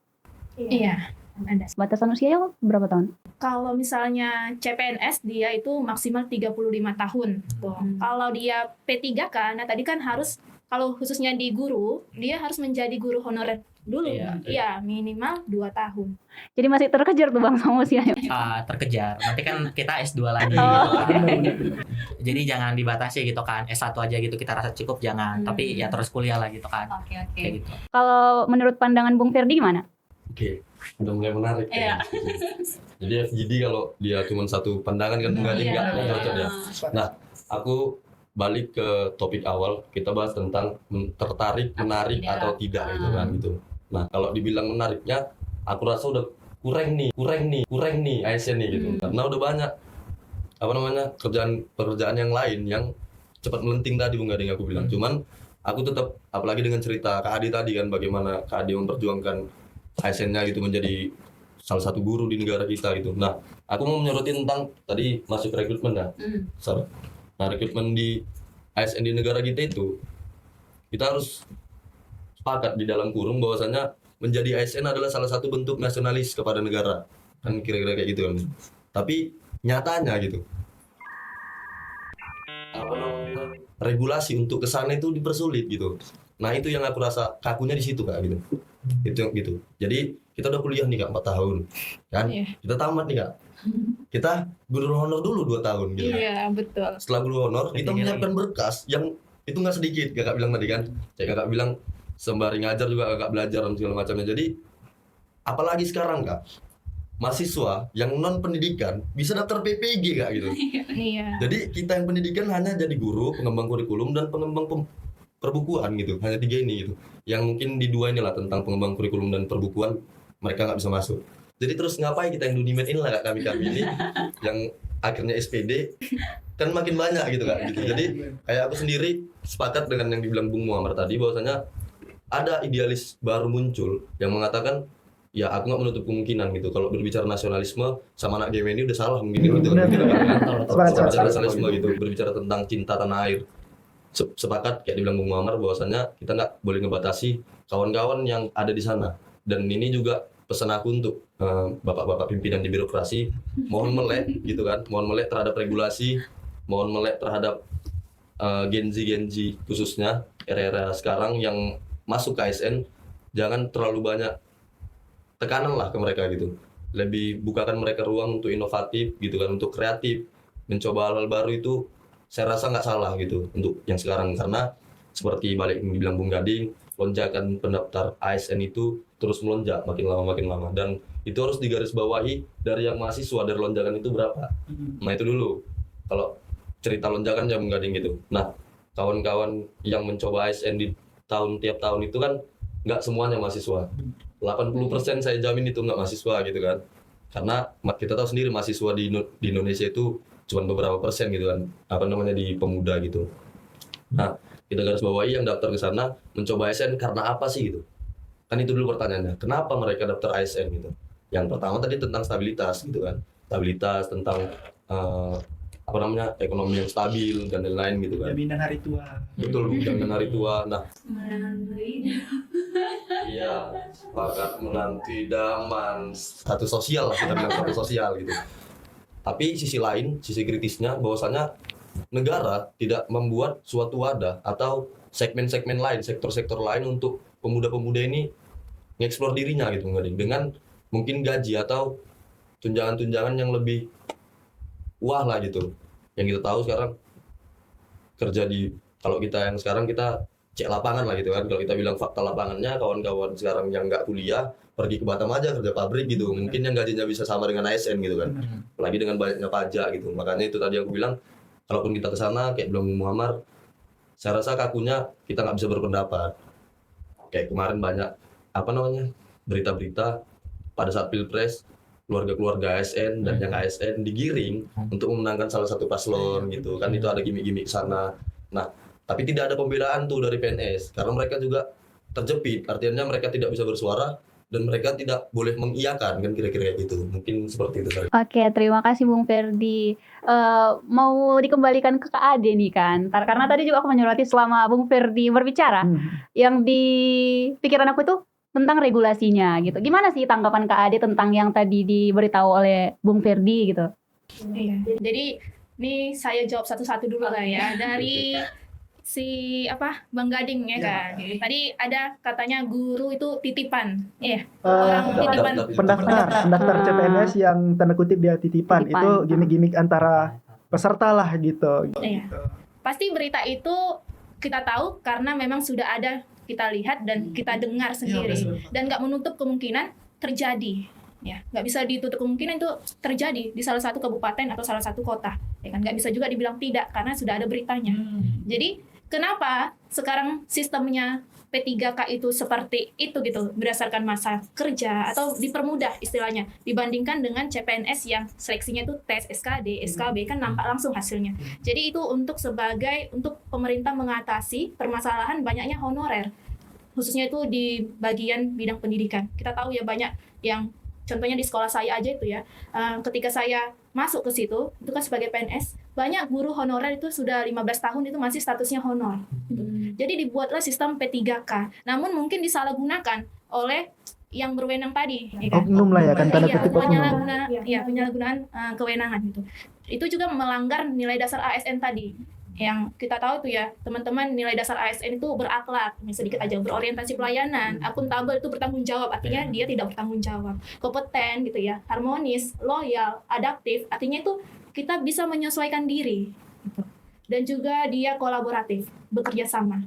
[SPEAKER 1] Iya, ada.
[SPEAKER 5] Batasan usianya berapa tahun?
[SPEAKER 1] Kalau misalnya CPNS dia itu maksimal 35 tahun. Tuh. Kalau dia P3K, nah tadi kan harus, kalau khususnya di guru, dia harus menjadi guru honorer dulu. Iya, minimal 2 tahun.
[SPEAKER 5] Jadi masih terkejar tuh Bang sama usianya.
[SPEAKER 3] Terkejar. Nanti kan kita S2 lagi
[SPEAKER 5] Oh,
[SPEAKER 3] gitu kan.
[SPEAKER 2] Benar-benar.
[SPEAKER 3] Jadi jangan dibatasi gitu kan. S1 aja gitu kita rasa cukup jangan. Tapi ya terus kuliah lah gitu kan.
[SPEAKER 5] Oke.
[SPEAKER 3] Kayak gitu.
[SPEAKER 5] Kalau menurut pandangan Bung Ferdi gimana?
[SPEAKER 4] Oke, udah mulai menarik ya. Jadi FGD kalau dia cuma satu pandangan kan enggak cocok ya. Nah, aku balik ke topik awal, kita bahas tentang tertarik, menarik atau tidak gitu kan gitu. Nah, kalau dibilang menariknya, aku rasa udah kurang nih ASN nih gitu. Karena udah banyak pekerjaan yang lain yang cepat melenting tadi Bung Gading aku bilang. Cuman aku tetap, apalagi dengan cerita Kak Adi tadi kan, bagaimana Kak Adi memperjuangkan ASN-nya gitu menjadi salah satu guru di negara kita gitu. Nah, aku mau menyoroti tentang tadi masuk rekrutmen ya. Nah, rekrutmen di ASN di negara kita itu, kita harus sepakat di dalam kurung bahwasanya menjadi ASN adalah salah satu bentuk nasionalis kepada negara. Kan kira-kira kayak gitu kan. Tapi nyatanya gitu, regulasi untuk kesana itu dipersulit gitu. Nah, itu yang aku rasa kakunya di situ Kak gitu. Itu gitu. Jadi kita udah kuliah nih Kak 4 tahun kan. Kita tamat nih Kak. Kita guru honor dulu 2 tahun gitu.
[SPEAKER 1] Iya, betul.
[SPEAKER 4] Setelah guru honor kita menyiapkan berkas yang itu nggak sedikit, Kakak bilang tadi kan. Kakak bilang sembari ngajar juga Kakak belajar dan segala macamnya. Jadi apalagi sekarang Kak, mahasiswa yang non pendidikan bisa daftar PPG Kak gitu.
[SPEAKER 1] Iya.
[SPEAKER 4] Jadi kita yang pendidikan hanya jadi guru, pengembang kurikulum dan pengembang perbukuan gitu, hanya 3 ini gitu. Yang mungkin di 2 inilah tentang pengembangan kurikulum dan perbukuan mereka nggak bisa masuk. Jadi terus ngapain kita yang Dunimed inilah kami ini yang akhirnya SPD kan makin banyak gitu kan gitu. Jadi kayak aku sendiri sepakat dengan yang dibilang Bung Muammar tadi bahwasanya ada idealis baru muncul yang mengatakan ya aku nggak menutup kemungkinan gitu kalau berbicara nasionalisme sama anak game ini udah salah mungkin gitu kan. Berbicara nasionalisme gitu, berbicara tentang cinta tanah air. Sepakat kayak dibilang Bung Muammar bahwasanya kita nggak boleh ngebatasi kawan-kawan yang ada di sana. Dan ini juga pesan aku untuk bapak-bapak pimpinan di birokrasi, mohon melek gitu kan, mohon melek terhadap regulasi, mohon melek terhadap Gen Z khususnya era-era sekarang yang masuk ke ASN, jangan terlalu banyak tekanan lah ke mereka gitu. Lebih bukakan mereka ruang untuk inovatif gitu kan, untuk kreatif, mencoba hal-hal baru itu saya rasa nggak salah gitu untuk yang sekarang, karena seperti balik yang dibilang Bung Gading, lonjakan pendaftar ASN itu terus melonjak makin lama dan itu harus digarisbawahi dari yang mahasiswa, dari lonjakan itu berapa. Nah itu dulu kalau cerita lonjakan ya Bung Gading gitu. Nah kawan-kawan yang mencoba ASN di tiap tahun itu kan nggak semuanya mahasiswa, 80% saya jamin itu nggak mahasiswa gitu kan, karena kita tahu sendiri mahasiswa di Indonesia itu cuma beberapa persen gitu kan, di pemuda gitu. Nah kita garis bawahi yang daftar ke sana mencoba ASN karena apa sih gitu, kan itu dulu pertanyaannya, kenapa mereka daftar ASN gitu. Yang pertama tadi tentang stabilitas gitu kan, stabilitas tentang ekonomi yang stabil dan lain-lain gitu kan.
[SPEAKER 2] Jaminan hari tua.
[SPEAKER 4] Betul, jaminan hari tua. Nah, iya, sepakat menanti idaman status sosial lah, kita bilang status sosial gitu. Tapi sisi lain, sisi kritisnya bahwasanya negara tidak membuat suatu wadah atau segmen-segmen lain, sektor-sektor lain untuk pemuda-pemuda ini ngeksplor dirinya gitu dengan mungkin gaji atau tunjangan-tunjangan yang lebih wah lah gitu. Yang kita tahu sekarang kerja kalau kita yang sekarang kita cek lapangan lah gitu kan. Kalau kita bilang fakta lapangannya, kawan-kawan sekarang yang nggak kuliah pergi ke Batam aja kerja pabrik gitu, mungkin yang gajinya bisa sama dengan ASN gitu kan. Apalagi dengan banyaknya pajak gitu. Makanya itu tadi aku bilang, kalaupun kita ke sana kayak bilang Muammar, saya rasa kakunya kita nggak bisa berpendapat. Kayak kemarin banyak berita-berita pada saat Pilpres, keluarga-keluarga ASN dan yang ASN digiring untuk memenangkan salah satu paslon gitu kan, itu ada gimmick-gimmick sana. Nah, tapi tidak ada pembelaan tuh dari PNS karena mereka juga terjepit, artinya mereka tidak bisa bersuara dan mereka tidak boleh mengiyakan kan, kira-kira gitu. Mungkin seperti itu saja.
[SPEAKER 5] Oke, terima kasih Bung Ferdi. Mau dikembalikan ke Kak Ade nih kan, karena tadi juga aku menyoroti selama Bung Ferdi berbicara, yang di pikiran aku itu tentang regulasinya gitu. Gimana sih tanggapan Kak Ade tentang yang tadi diberitahu oleh Bung Ferdi gitu?
[SPEAKER 1] Iya. Jadi ini saya jawab satu-satu dulu lah ya. Dari Bang Gading ya kan. Tadi ada katanya guru itu titipan. Iya. Orang titipan.
[SPEAKER 2] Pendaftar CPNS yang tanda kutip dia titipan. Itu gimmick-gimmick antara peserta lah gitu.
[SPEAKER 1] Iya. Pasti berita itu kita tahu karena memang sudah ada, kita lihat dan kita dengar sendiri, dan nggak menutup kemungkinan terjadi. Ya, nggak bisa ditutup kemungkinan itu terjadi di salah satu kabupaten atau salah satu kota. Ya kan, nggak bisa juga dibilang tidak karena sudah ada beritanya. Jadi kenapa sekarang sistemnya P3K itu seperti itu gitu, berdasarkan masa kerja atau dipermudah istilahnya dibandingkan dengan CPNS yang seleksinya itu tes SKD, SKB kan nampak langsung hasilnya. Jadi itu untuk pemerintah mengatasi permasalahan banyaknya honorer, khususnya itu di bagian bidang pendidikan. Kita tahu ya banyak yang contohnya di sekolah saya aja itu ya, ketika saya masuk ke situ, itu kan sebagai PNS, banyak guru honorer itu sudah 15 tahun itu masih statusnya honor. Gitu. Jadi dibuatlah sistem P3K. Namun mungkin disalahgunakan oleh yang berwenang tadi. Ya kan?
[SPEAKER 2] Oknum lah ya kan, tanda kutip oknum.
[SPEAKER 1] Penyalahgunaan kewenangan gitu. Itu juga melanggar nilai dasar ASN tadi. Yang kita tahu tuh ya, teman-teman, nilai dasar ASN itu berakhlak, sedikit aja berorientasi pelayanan, akuntabel itu bertanggung jawab, artinya dia tidak bertanggung jawab, kompeten gitu ya, harmonis, loyal, adaptif, artinya itu kita bisa menyesuaikan diri gitu. Dan juga dia kolaboratif, bekerja sama.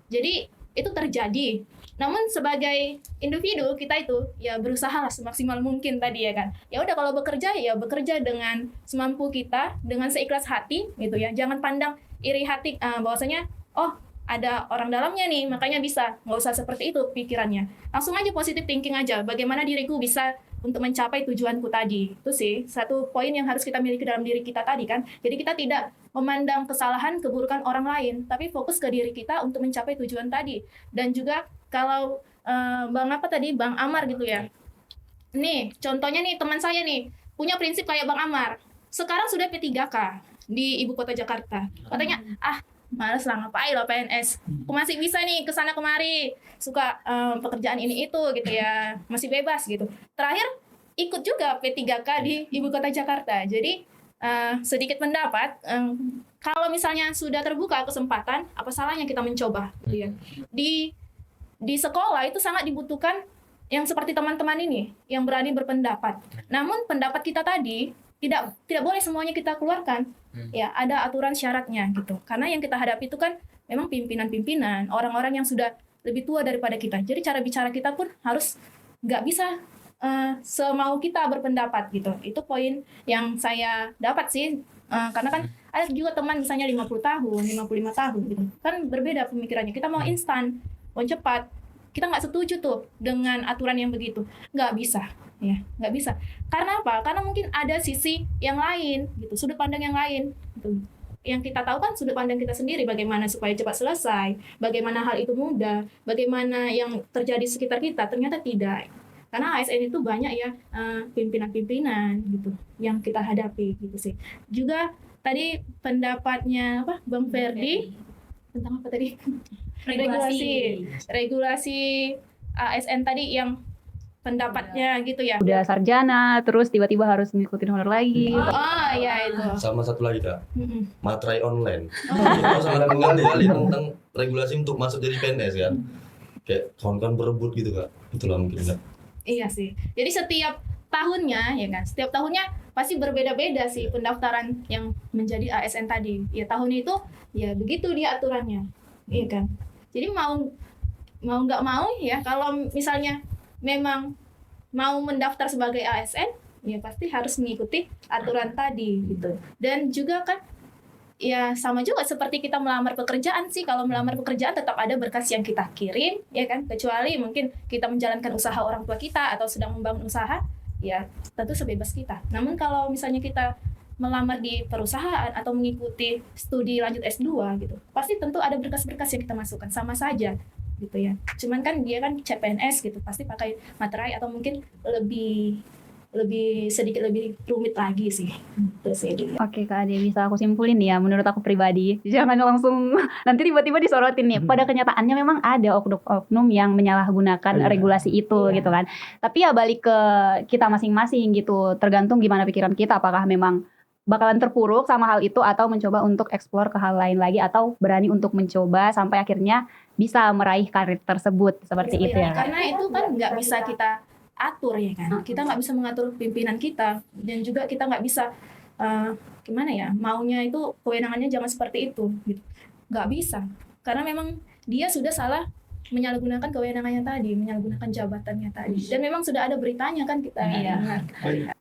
[SPEAKER 1] Jadi itu terjadi. Namun sebagai individu kita itu ya berusaha lah semaksimal mungkin tadi ya kan. Ya udah kalau bekerja ya bekerja dengan semampu kita, dengan seikhlas hati gitu ya. Jangan pandang iri hati bahwasanya ada orang dalamnya nih, makanya bisa. Nggak usah seperti itu pikirannya. Langsung aja positive thinking aja. Bagaimana diriku bisa untuk mencapai tujuanku tadi. Itu sih satu poin yang harus kita miliki dalam diri kita tadi kan. Jadi kita tidak memandang kesalahan, keburukan orang lain, tapi fokus ke diri kita untuk mencapai tujuan tadi. Dan juga kalau Bang Amar gitu ya. Nih, contohnya nih teman saya nih, punya prinsip kayak Bang Amar. Sekarang sudah P3K di ibu kota Jakarta. Katanya, males lah, ngapain lah PNS. Aku masih bisa nih kesana kemari, suka pekerjaan ini itu gitu ya, masih bebas gitu. Terakhir ikut juga P3K di ibu kota Jakarta. Jadi sedikit pendapat, kalau misalnya sudah terbuka kesempatan, apa salahnya kita mencoba gitu ya. Di sekolah itu sangat dibutuhkan yang seperti teman-teman ini yang berani berpendapat. Namun pendapat kita tadi tidak boleh semuanya kita keluarkan. Ya, ada aturan syaratnya gitu. Karena yang kita hadapi itu kan memang pimpinan-pimpinan, orang-orang yang sudah lebih tua daripada kita. Jadi cara bicara kita pun harus nggak bisa semau kita berpendapat gitu. Itu poin yang saya dapat sih. Karena kan ada juga teman misalnya 50 tahun, 55 tahun gitu. Kan berbeda pemikirannya. Kita mau instan, mau cepat. Kita nggak setuju tuh dengan aturan yang begitu. Nggak bisa. Ya, nggak bisa. Karena apa? Karena mungkin ada sisi yang lain, gitu, sudut pandang yang lain. Gitu. Yang kita tahu kan sudut pandang kita sendiri, bagaimana supaya cepat selesai, bagaimana hal itu mudah, bagaimana yang terjadi sekitar kita, ternyata tidak. Karena ASN itu banyak ya pimpinan-pimpinan gitu yang kita hadapi gitu sih. Juga tadi pendapatnya Bang Ferdi tentang apa tadi? Regulasi ASN tadi yang pendapatnya gitu ya.
[SPEAKER 5] Udah sarjana, terus tiba-tiba harus ngikutin honor lagi.
[SPEAKER 1] Oh iya itu.
[SPEAKER 4] Sama satu lagi Kak, materai online.
[SPEAKER 1] Oh.
[SPEAKER 4] Itu sangat menggali tentang regulasi untuk masuk jadi PNS kan. Kayak kawan-kawan berebut gitu Kak. Itulah mungkin Kak.
[SPEAKER 1] Iya sih. Jadi setiap tahunnya ya kan, setiap tahunnya pasti berbeda-beda sih pendaftaran yang menjadi ASN tadi. Ya tahun itu ya begitu dia aturannya. Iya kan. Jadi mau nggak mau ya kalau misalnya memang mau mendaftar sebagai ASN, ya pasti harus mengikuti aturan tadi gitu. Dan juga kan, ya sama juga seperti kita melamar pekerjaan sih. Kalau melamar pekerjaan tetap ada berkas yang kita kirim, ya kan. Kecuali mungkin kita menjalankan usaha orang tua kita atau sedang membangun usaha, ya tentu sebebas kita. Namun kalau misalnya kita melamar di perusahaan atau mengikuti studi lanjut S2 gitu, pasti tentu ada berkas-berkas yang kita masukkan, sama saja gitu ya. Cuman kan dia kan CPNS gitu, pasti pakai materai atau mungkin sedikit lebih rumit lagi sih. Itu sih dia.
[SPEAKER 5] Oke Kak Ade, bisa aku simpulin ya, menurut aku pribadi, jangan langsung nanti tiba-tiba disorotin nih. Pada kenyataannya memang ada oknum-oknum yang menyalahgunakan regulasi itu gitu kan. Tapi ya balik ke kita masing-masing gitu, tergantung gimana pikiran kita, apakah memang bakalan terpuruk sama hal itu atau mencoba untuk explore ke hal lain lagi, atau berani untuk mencoba sampai akhirnya bisa meraih karir tersebut seperti itu ya.
[SPEAKER 1] Karena itu kan nggak bisa kita atur ya kan. Kita nggak bisa mengatur pimpinan kita, dan juga kita nggak bisa gimana ya, maunya itu kewenangannya jangan seperti itu gitu. Nggak bisa. Karena memang dia sudah salah menyalahgunakan kewenangannya tadi, menyalahgunakan jabatannya tadi. Dan memang sudah ada beritanya kan kita dengar.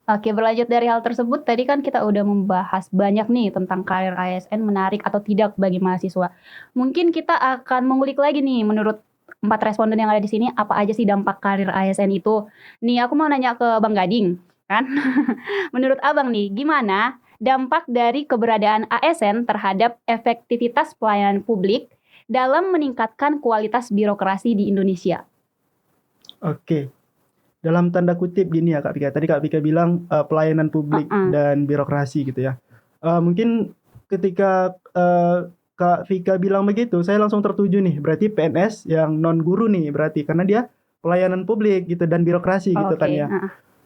[SPEAKER 5] Oke, berlanjut dari hal tersebut, tadi kan kita udah membahas banyak nih tentang karir ASN menarik atau tidak bagi mahasiswa. Mungkin kita akan mengulik lagi nih, menurut 4 responden yang ada di sini, apa aja sih dampak karir ASN itu? Nih, aku mau nanya ke Bang Gading, kan? Menurut Abang nih, gimana dampak dari keberadaan ASN terhadap efektivitas pelayanan publik dalam meningkatkan kualitas birokrasi di Indonesia?
[SPEAKER 2] Oke. Dalam tanda kutip gini ya Kak Pika. Tadi Kak Pika bilang pelayanan publik dan birokrasi gitu ya. Mungkin ketika Kak Vika bilang begitu, saya langsung tertuju nih. Berarti PNS yang non guru nih berarti, karena dia pelayanan publik gitu dan birokrasi gitu kan ya.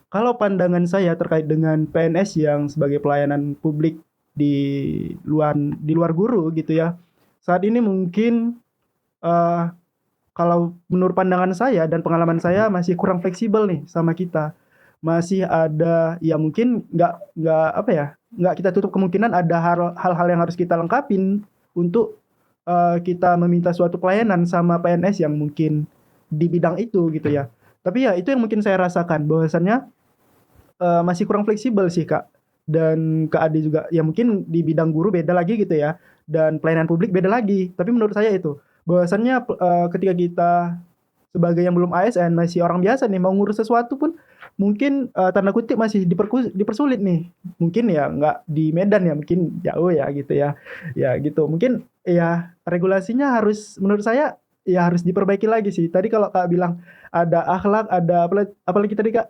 [SPEAKER 2] Kalau pandangan saya terkait dengan PNS yang sebagai pelayanan publik di luar guru gitu ya. Saat ini mungkin kalau menurut pandangan saya dan pengalaman saya masih kurang fleksibel nih sama kita. Masih ada ya mungkin nggak kita tutup kemungkinan ada hal-hal yang harus kita lengkapin untuk kita meminta suatu pelayanan sama PNS yang mungkin di bidang itu gitu ya. Tapi ya itu yang mungkin saya rasakan bahwasannya masih kurang fleksibel sih Kak. Dan Kak Ade juga ya mungkin di bidang guru beda lagi gitu ya. Dan pelayanan publik beda lagi. Tapi menurut saya itu bahwasannya ketika kita sebagai yang belum ASN, masih orang biasa nih, mau ngurus sesuatu pun mungkin tanda kutip masih dipersulit nih. Mungkin ya nggak di Medan ya, mungkin jauh ya gitu ya. Ya gitu. Mungkin ya regulasinya harus, menurut saya ya harus diperbaiki lagi sih. Tadi kalau Kak bilang ada akhlak, ada apalagi tadi Kak,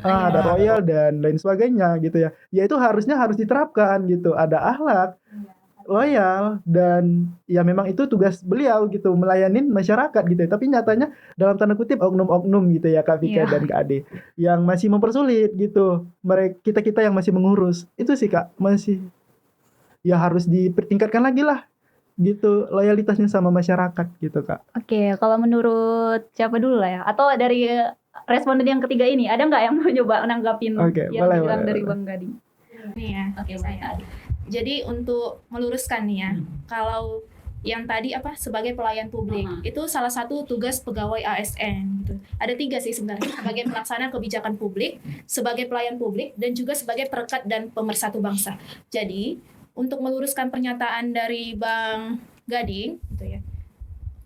[SPEAKER 2] ada royal dan lain sebagainya gitu ya. Ya itu harusnya harus diterapkan gitu. Ada akhlak, loyal, dan ya memang itu tugas beliau gitu, melayanin masyarakat gitu ya. Tapi nyatanya dalam tanda kutip oknum-oknum gitu ya Kak Vika dan Kak Ade yang masih mempersulit gitu. Kita yang masih mengurus. Itu sih Kak, masih ya harus dipertingkatkan lagi lah gitu loyalitasnya sama masyarakat gitu Kak.
[SPEAKER 5] Oke, kalau menurut siapa dulu lah ya? Atau dari responden yang ketiga ini, ada nggak yang mau coba nanggapin
[SPEAKER 2] Oke,
[SPEAKER 5] yang
[SPEAKER 2] boleh,
[SPEAKER 5] dibilang
[SPEAKER 2] boleh,
[SPEAKER 5] dari
[SPEAKER 2] boleh.
[SPEAKER 5] Bang Gading?
[SPEAKER 1] Nih ya,
[SPEAKER 5] Oke,
[SPEAKER 1] saya. Jadi untuk meluruskan nih ya, kalau yang tadi sebagai pelayan publik itu salah satu tugas pegawai ASN gitu. Ada 3 sih sebenarnya, sebagai pelaksana kebijakan publik, sebagai pelayan publik, dan juga sebagai perekat dan pemersatu bangsa. Jadi untuk meluruskan pernyataan dari Bang Gading gitu ya,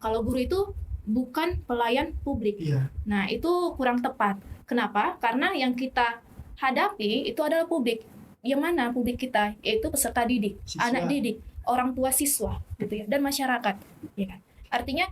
[SPEAKER 1] kalau guru itu bukan pelayan publik.
[SPEAKER 2] Iya.
[SPEAKER 1] Nah itu kurang tepat. Kenapa? Karena yang kita hadapi itu adalah publik. Yang mana publik kita? Yaitu peserta didik,
[SPEAKER 2] Siswa.
[SPEAKER 1] anak didik, orang tua siswa gitu ya, dan masyarakat, ya kan. Artinya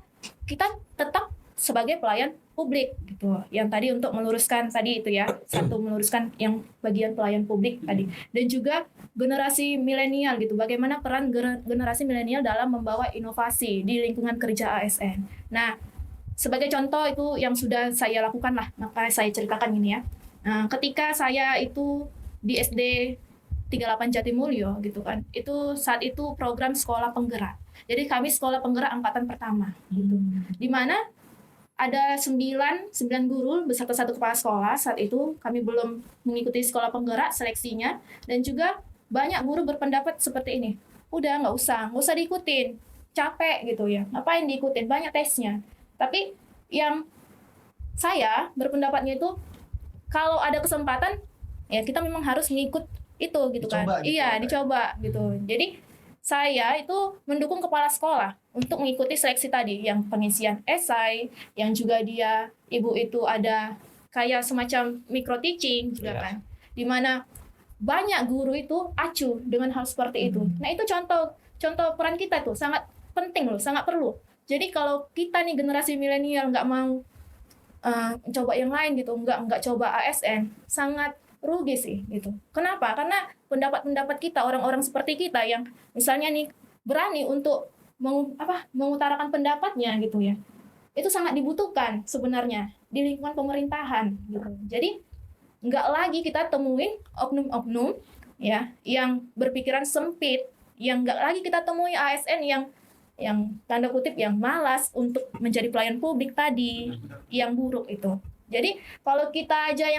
[SPEAKER 1] kita tetap sebagai pelayan publik gitu. Yang tadi untuk meluruskan tadi itu ya, satu meluruskan yang bagian pelayan publik tadi, dan juga generasi milenial gitu. Bagaimana peran generasi milenial dalam membawa inovasi di lingkungan kerja ASN. Nah, sebagai contoh itu yang sudah saya lakukan lah, maka saya ceritakan ini ya. Nah, ketika saya itu di SD 38 Jatimulyo gitu kan. Itu saat itu program sekolah penggerak. Jadi kami sekolah penggerak angkatan pertama gitu. Di mana ada 9 guru beserta 1 kepala sekolah. Saat itu kami belum mengikuti sekolah penggerak seleksinya, dan juga banyak guru berpendapat seperti ini. Udah nggak usah diikutin. Capek gitu ya. Ngapain diikutin? Banyak tesnya. Tapi yang saya berpendapatnya itu kalau ada kesempatan ya kita memang harus ngikut itu gitu kan.
[SPEAKER 2] Dicoba gitu.
[SPEAKER 1] Iya, dicoba gitu. Jadi saya itu mendukung kepala sekolah untuk mengikuti seleksi tadi, yang pengisian esai, yang juga dia ibu itu ada kayak semacam micro teaching juga kan. Dimana banyak guru itu acuh dengan hal seperti itu. Nah, itu contoh peran kita tuh sangat penting loh, sangat perlu. Jadi kalau kita nih generasi milenial nggak mau coba yang lain gitu, nggak coba ASN, sangat rugi sih gitu. Kenapa? Karena pendapat-pendapat kita, orang-orang seperti kita yang misalnya nih berani untuk mengutarakan pendapatnya gitu ya, itu sangat dibutuhkan sebenarnya di lingkungan pemerintahan gitu. Jadi nggak lagi kita temuin oknum-oknum ya yang berpikiran sempit, yang nggak lagi kita temui ASN yang tanda kutip yang malas untuk menjadi pelayan publik tadi, yang buruk itu. Jadi kalau kita aja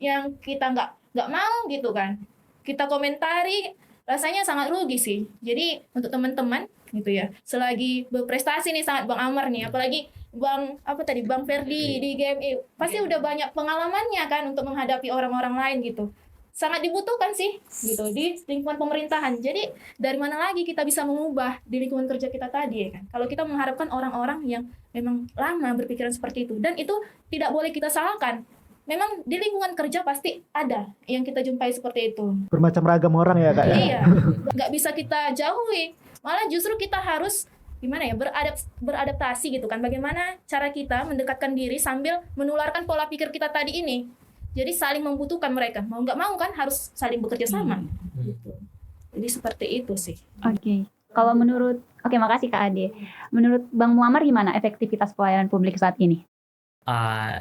[SPEAKER 1] yang kita nggak mau gitu kan, kita komentari, rasanya sangat rugi sih. Jadi untuk teman-teman gitu ya, selagi berprestasi nih sangat Bang Amar nih, apalagi Bang Ferdi di GMI, pasti udah banyak pengalamannya kan untuk menghadapi orang-orang lain gitu. Sangat dibutuhkan sih gitu di lingkungan pemerintahan. Jadi dari mana lagi kita bisa mengubah di lingkungan kerja kita tadi ya kan, kalau kita mengharapkan orang-orang yang memang lama berpikiran seperti itu. Dan itu tidak boleh kita salahkan. Memang di lingkungan kerja pasti ada yang kita jumpai seperti itu.
[SPEAKER 2] Bermacam ragam orang ya Kak ya.
[SPEAKER 1] Iya, nggak bisa kita jauhi. Malah justru kita harus gimana ya, beradaptasi gitu kan. Bagaimana cara kita mendekatkan diri sambil menularkan pola pikir kita tadi ini. Jadi saling membutuhkan mereka. Mau nggak mau kan harus saling bekerja sama. Gitu. Jadi seperti itu sih.
[SPEAKER 5] Oke. Kalau oke, makasih Kak Ade. Menurut Bang Muammar gimana efektivitas pelayanan publik saat ini?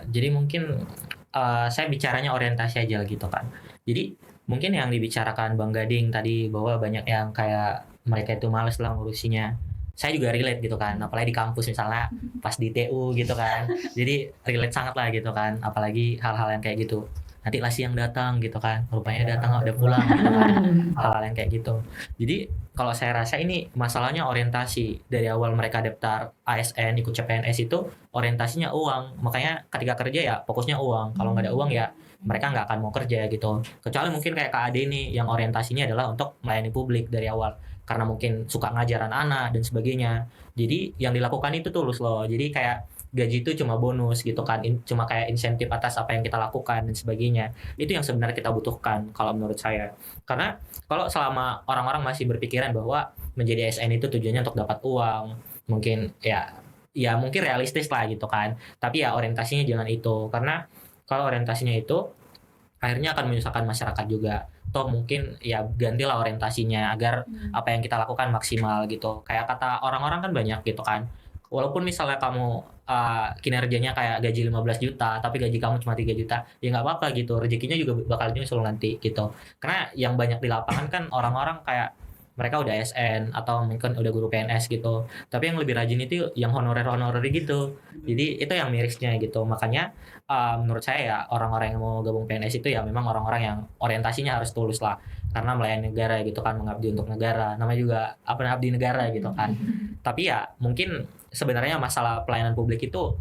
[SPEAKER 3] Jadi mungkin saya bicaranya orientasi aja gitu kan. Jadi mungkin yang dibicarakan Bang Gading tadi bahwa banyak yang kayak mereka itu males lah ngurusinya. Saya juga relate gitu kan, apalagi di kampus misalnya pas di TU gitu kan. Jadi relate sangat lah gitu kan, apalagi hal-hal yang kayak gitu. Nanti lah siang datang gitu kan, rupanya datang udah pulang gitu kan. Hal-hal yang kayak gitu. Jadi kalau saya rasa ini masalahnya orientasi. Dari awal mereka daftar ASN ikut CPNS itu orientasinya uang. Makanya ketika kerja ya fokusnya uang. Kalau nggak ada uang ya mereka nggak akan mau kerja gitu. Kecuali mungkin kayak Kak Ade ini yang orientasinya adalah untuk melayani publik dari awal. karena mungkin suka ngajaran anak dan sebagainya. Jadi yang dilakukan itu tulus loh. Jadi kayak gaji itu cuma bonus gitu kan, cuma kayak insentif atas apa yang kita lakukan dan sebagainya. Itu yang sebenarnya kita butuhkan kalau menurut saya. Karena kalau selama orang-orang masih berpikiran bahwa menjadi ASN itu tujuannya untuk dapat uang, mungkin ya mungkin realistis lah gitu kan. Tapi ya orientasinya jangan itu, karena kalau orientasinya itu akhirnya akan menyusahkan masyarakat juga. Toh mungkin ya gantilah orientasinya agar apa yang kita lakukan maksimal gitu. Kayak kata orang-orang kan banyak gitu kan. Walaupun misalnya kamu kinerjanya kayak gaji 15 juta tapi gaji kamu cuma 3 juta, ya nggak apa-apa gitu, rezekinya juga bakal nyusul nanti gitu. Karena yang banyak di lapangan kan orang-orang kayak mereka udah ASN atau mungkin udah guru PNS gitu, tapi yang lebih rajin itu yang honorer gitu. Jadi itu yang mirisnya gitu. Makanya menurut saya ya orang-orang yang mau gabung PNS itu ya memang orang-orang yang orientasinya harus tulus lah, karena melayani negara gitu kan, mengabdi untuk negara, namanya juga abdi negara gitu kan. Tapi ya mungkin sebenarnya masalah pelayanan publik itu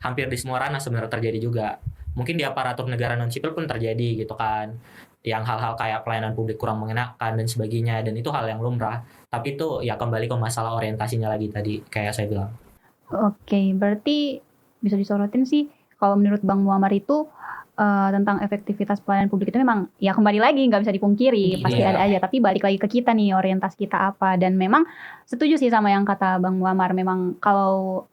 [SPEAKER 3] hampir di semua ranah sebenarnya terjadi juga. Mungkin di aparatur negara non sipil pun terjadi gitu kan, yang hal-hal kayak pelayanan publik kurang mengenakan dan sebagainya, dan itu hal yang lumrah. Tapi itu ya kembali ke masalah orientasinya lagi tadi kayak saya bilang.
[SPEAKER 5] Oke, berarti bisa disorotin sih kalau menurut Bang Muammar itu tentang efektivitas pelayanan publik itu memang ya kembali lagi nggak bisa dipungkiri, pasti ada aja, tapi balik lagi ke kita nih, orientasi kita apa. Dan memang setuju sih sama yang kata Bang Muammar, memang kalau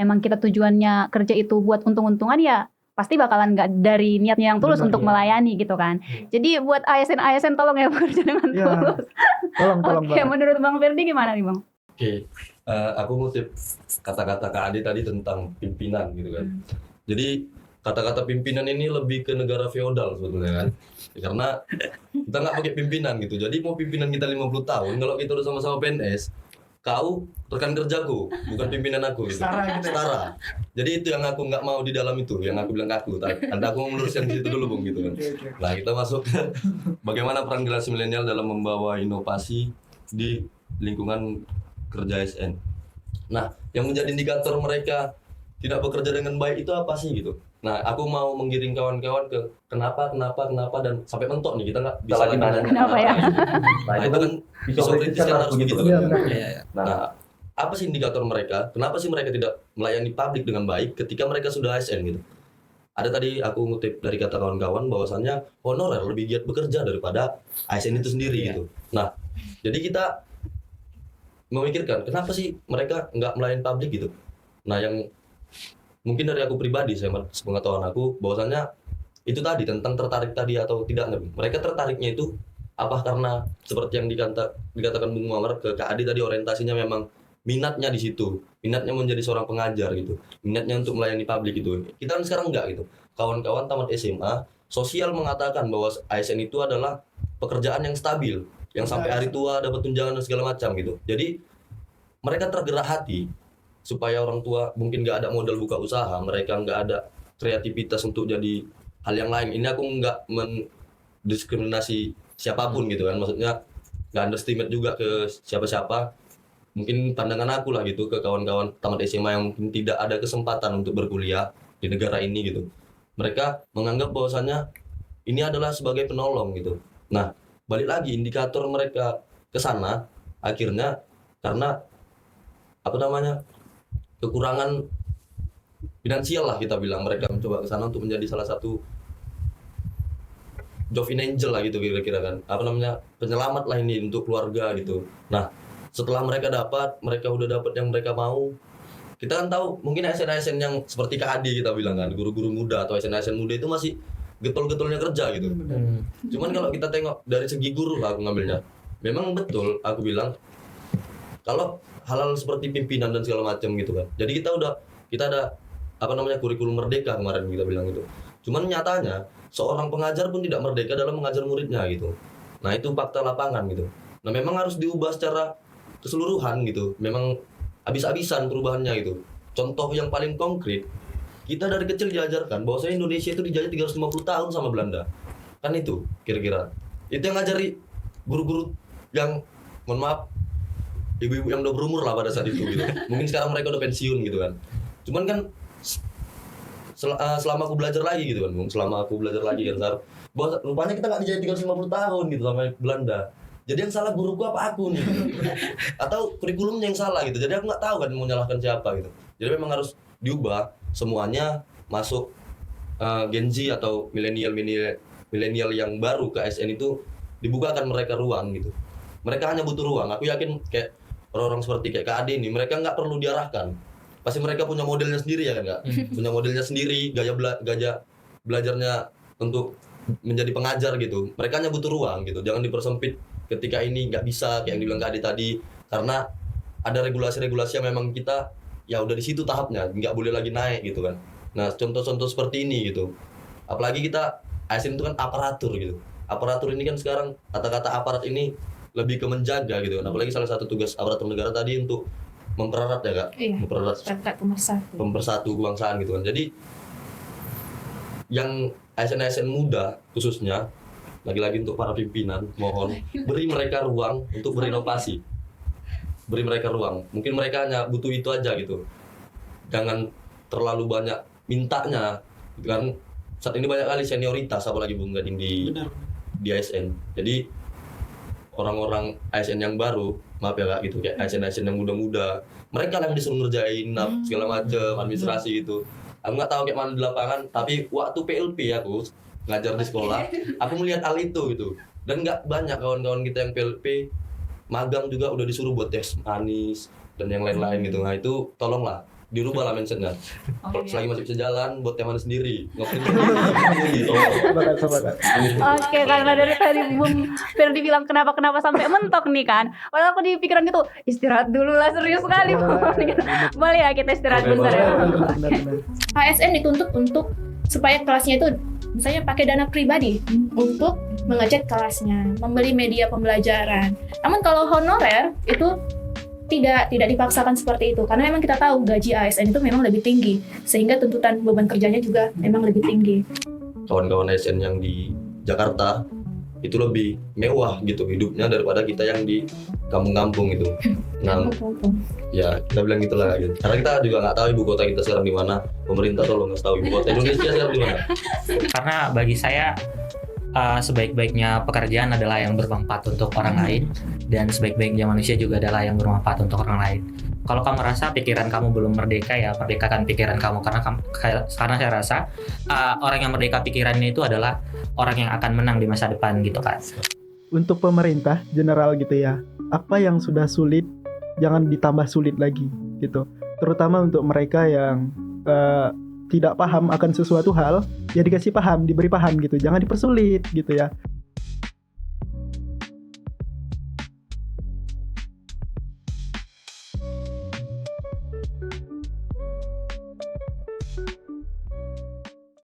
[SPEAKER 5] emang kita tujuannya kerja itu buat untung-untungan ya pasti bakalan nggak dari niatnya yang tulus untuk melayani gitu kan. Jadi buat ASN tolong ya bekerja dengan tulus.
[SPEAKER 2] Tolong
[SPEAKER 5] Oke, menurut Bang Ferdi gimana nih Bang?
[SPEAKER 4] Oke, aku ngutip kata-kata Kak Ade tadi tentang pimpinan gitu kan. Jadi kata-kata pimpinan ini lebih ke negara feodal sebetulnya kan. Karena kita nggak pakai pimpinan gitu. Jadi mau pimpinan kita 50 tahun, kalau kita udah sama-sama PNS, kau rekan kerjaku, bukan pimpinan aku gitu. Setara. Jadi itu yang aku nggak mau di dalam itu, yang aku bilang ke aku. Nanti aku mau meluruskan di situ dulu Bung gitu kan. Nah kita masuk ke bagaimana peran generasi milenial dalam membawa inovasi di lingkungan kerja ASN. Nah yang menjadi indikator mereka tidak bekerja dengan baik itu apa sih gitu. Nah, aku mau menggiring kawan-kawan ke kenapa dan sampai mentok nih, kita nggak bisa lagi nanya
[SPEAKER 5] Kenapa ya?
[SPEAKER 4] Nah, itu kan kritis kan harus begitu kan. Nah, apa sih indikator mereka? Kenapa sih mereka tidak melayani publik dengan baik ketika mereka sudah ASN gitu? Ada tadi aku ngutip dari kata kawan-kawan bahwasannya honorer lebih giat bekerja daripada ASN itu sendiri gitu. Nah, jadi kita memikirkan kenapa sih mereka nggak melayani publik gitu. Nah, yang mungkin dari aku pribadi, saya sepengetahuan aku bahwasannya itu tadi tentang tertarik tadi atau tidak. Mereka tertariknya itu apa karena seperti yang dikatakan Bung Muammar ke Kak Adi tadi, orientasinya memang minatnya di situ, minatnya menjadi seorang pengajar gitu, minatnya untuk melayani publik gitu. Kita kan sekarang enggak gitu. Kawan-kawan tamat SMA, sosial mengatakan bahwa ASN itu adalah pekerjaan yang stabil, yang sampai hari tua dapat tunjangan dan segala macam gitu. Jadi mereka tergerak hati supaya orang tua mungkin nggak ada modal buka usaha, mereka nggak ada kreativitas untuk jadi hal yang lain. Ini aku nggak mendiskriminasi siapapun gitu kan, maksudnya nggak underestimate juga ke siapa-siapa. Mungkin pandangan aku lah gitu ke kawan-kawan tamat SMA yang mungkin tidak ada kesempatan untuk berkuliah di negara ini gitu. Mereka menganggap bahwasannya ini adalah sebagai penolong gitu. Nah, balik lagi indikator mereka ke sana akhirnya karena kekurangan finansial lah kita bilang, mereka mencoba ke sana untuk menjadi salah satu Jovin Angel lah gitu kira-kira kan, penyelamat lah ini untuk keluarga gitu. Nah setelah mereka udah dapat yang mereka mau, kita kan tahu mungkin ASN yang seperti Kak Adi kita bilang kan, guru-guru muda atau ASN muda itu masih getol-getolnya kerja gitu. Cuman kalau kita tengok dari segi guru lah aku ngambilnya, memang betul aku bilang kalau hal-hal seperti pimpinan dan segala macam gitu kan. Jadi kita ada kurikulum merdeka kemarin kita bilang gitu. Cuman nyatanya seorang pengajar pun tidak merdeka dalam mengajar muridnya gitu. Nah itu fakta lapangan gitu. Nah memang harus diubah secara keseluruhan gitu. Memang habis-habisan perubahannya gitu. Contoh yang paling konkret, kita dari kecil diajarkan bahwa Indonesia itu dijajah 350 tahun sama Belanda. Kan itu kira-kira. Itu yang ngajari guru-guru yang mohon maaf ibu-ibu yang udah berumur lah pada saat itu gitu. Mungkin sekarang mereka udah pensiun gitu kan. Cuman kan selama aku belajar lagi gitu kan, bahwa rupanya kita nggak dijajah 350 tahun gitu sama Belanda. Jadi yang salah guruku apa aku nih? Atau kurikulumnya yang salah gitu. Jadi aku nggak tahu kan mau nyalahkan siapa gitu. Jadi memang harus diubah semuanya masuk Gen Z atau milenial yang baru ke ASN itu dibukakan mereka ruang gitu. Mereka hanya butuh ruang. Aku yakin kayak orang-orang seperti kayak Kak Ade ini, mereka nggak perlu diarahkan. Pasti mereka punya modelnya sendiri ya kan Kak? Punya modelnya sendiri, gaya belajarnya untuk menjadi pengajar gitu. Mereka hanya butuh ruang gitu. Jangan dipersempit ketika ini nggak bisa kayak yang dibilang Kak Ade tadi, karena ada regulasi-regulasi yang memang kita ya udah di situ tahapnya, nggak boleh lagi naik gitu kan. Nah contoh-contoh seperti ini gitu. Apalagi kita ASN itu kan aparatur gitu. Aparatur ini kan sekarang kata-kata aparat ini lebih ke menjaga gitu. Apalagi salah satu tugas aparatur negara tadi untuk mempererat ya Kak.
[SPEAKER 1] Iya.
[SPEAKER 4] Mempererat
[SPEAKER 1] Sepakat pemersatu.
[SPEAKER 4] pemersatu kebangsaan gitu kan. Jadi yang ASN muda khususnya, lagi-lagi untuk para pimpinan, mohon beri mereka ruang untuk berinovasi. Beri mereka ruang. Mungkin mereka hanya butuh itu aja gitu. Jangan terlalu banyak mintanya. Kan saat ini banyak kali senioritas apalagi Bung Gading di ASN. Jadi orang-orang ASN yang baru, maaf ya Kak gitu, kayak ASN yang muda-muda, mereka yang disuruh ngerjain segala macam administrasi gitu. Aku nggak tahu kayak mana di lapangan, tapi waktu PLP aku ngajar di sekolah, aku melihat hal itu gitu. Dan nggak banyak kawan-kawan kita yang PLP magang juga udah disuruh buat tes manis dan yang lain-lain gitu. Nah itu tolonglah dirubah lah mindsetnya. Selagi masih bisa jalan, buat teh manis sendiri. Ngopi gitu.
[SPEAKER 2] Sepakat.
[SPEAKER 5] Oke, karena dari tadi Bung Ferdi bilang kenapa sampai mentok nih kan. Padahal aku di pikiran gitu, istirahat dulu lah, serius sekali. Boleh ya kita istirahat
[SPEAKER 4] Oke,
[SPEAKER 5] bentar ya.
[SPEAKER 2] Benar.
[SPEAKER 1] ASN dituntut untuk supaya kelasnya itu misalnya pakai dana pribadi untuk mengecek kelasnya, membeli media pembelajaran. Namun kalau honorer itu tidak dipaksakan seperti itu karena memang kita tahu gaji ASN itu memang lebih tinggi sehingga tuntutan beban kerjanya juga memang lebih tinggi.
[SPEAKER 4] Kawan-kawan ASN yang di Jakarta itu lebih mewah gitu hidupnya daripada kita yang di kampung-kampung gitu. Nah, ya kita bilang gitulah gitu. Karena kita juga nggak tahu ibu kota kita sekarang di mana. Pemerintah tolong ngasih tahu ibu kota Indonesia sekarang di mana.
[SPEAKER 3] Karena bagi saya sebaik-baiknya pekerjaan adalah yang bermanfaat untuk orang lain, dan sebaik-baiknya manusia juga adalah yang bermanfaat untuk orang lain. Kalau kamu rasa pikiran kamu belum merdeka, ya merdekakan pikiran kamu, karena saya rasa orang yang merdeka pikirannya itu adalah orang yang akan menang di masa depan gitu kan.
[SPEAKER 2] Untuk pemerintah general gitu ya, apa yang sudah sulit jangan ditambah sulit lagi gitu. Terutama untuk mereka yang tidak paham akan sesuatu hal, ya dikasih paham, diberi paham gitu. Jangan dipersulit gitu ya.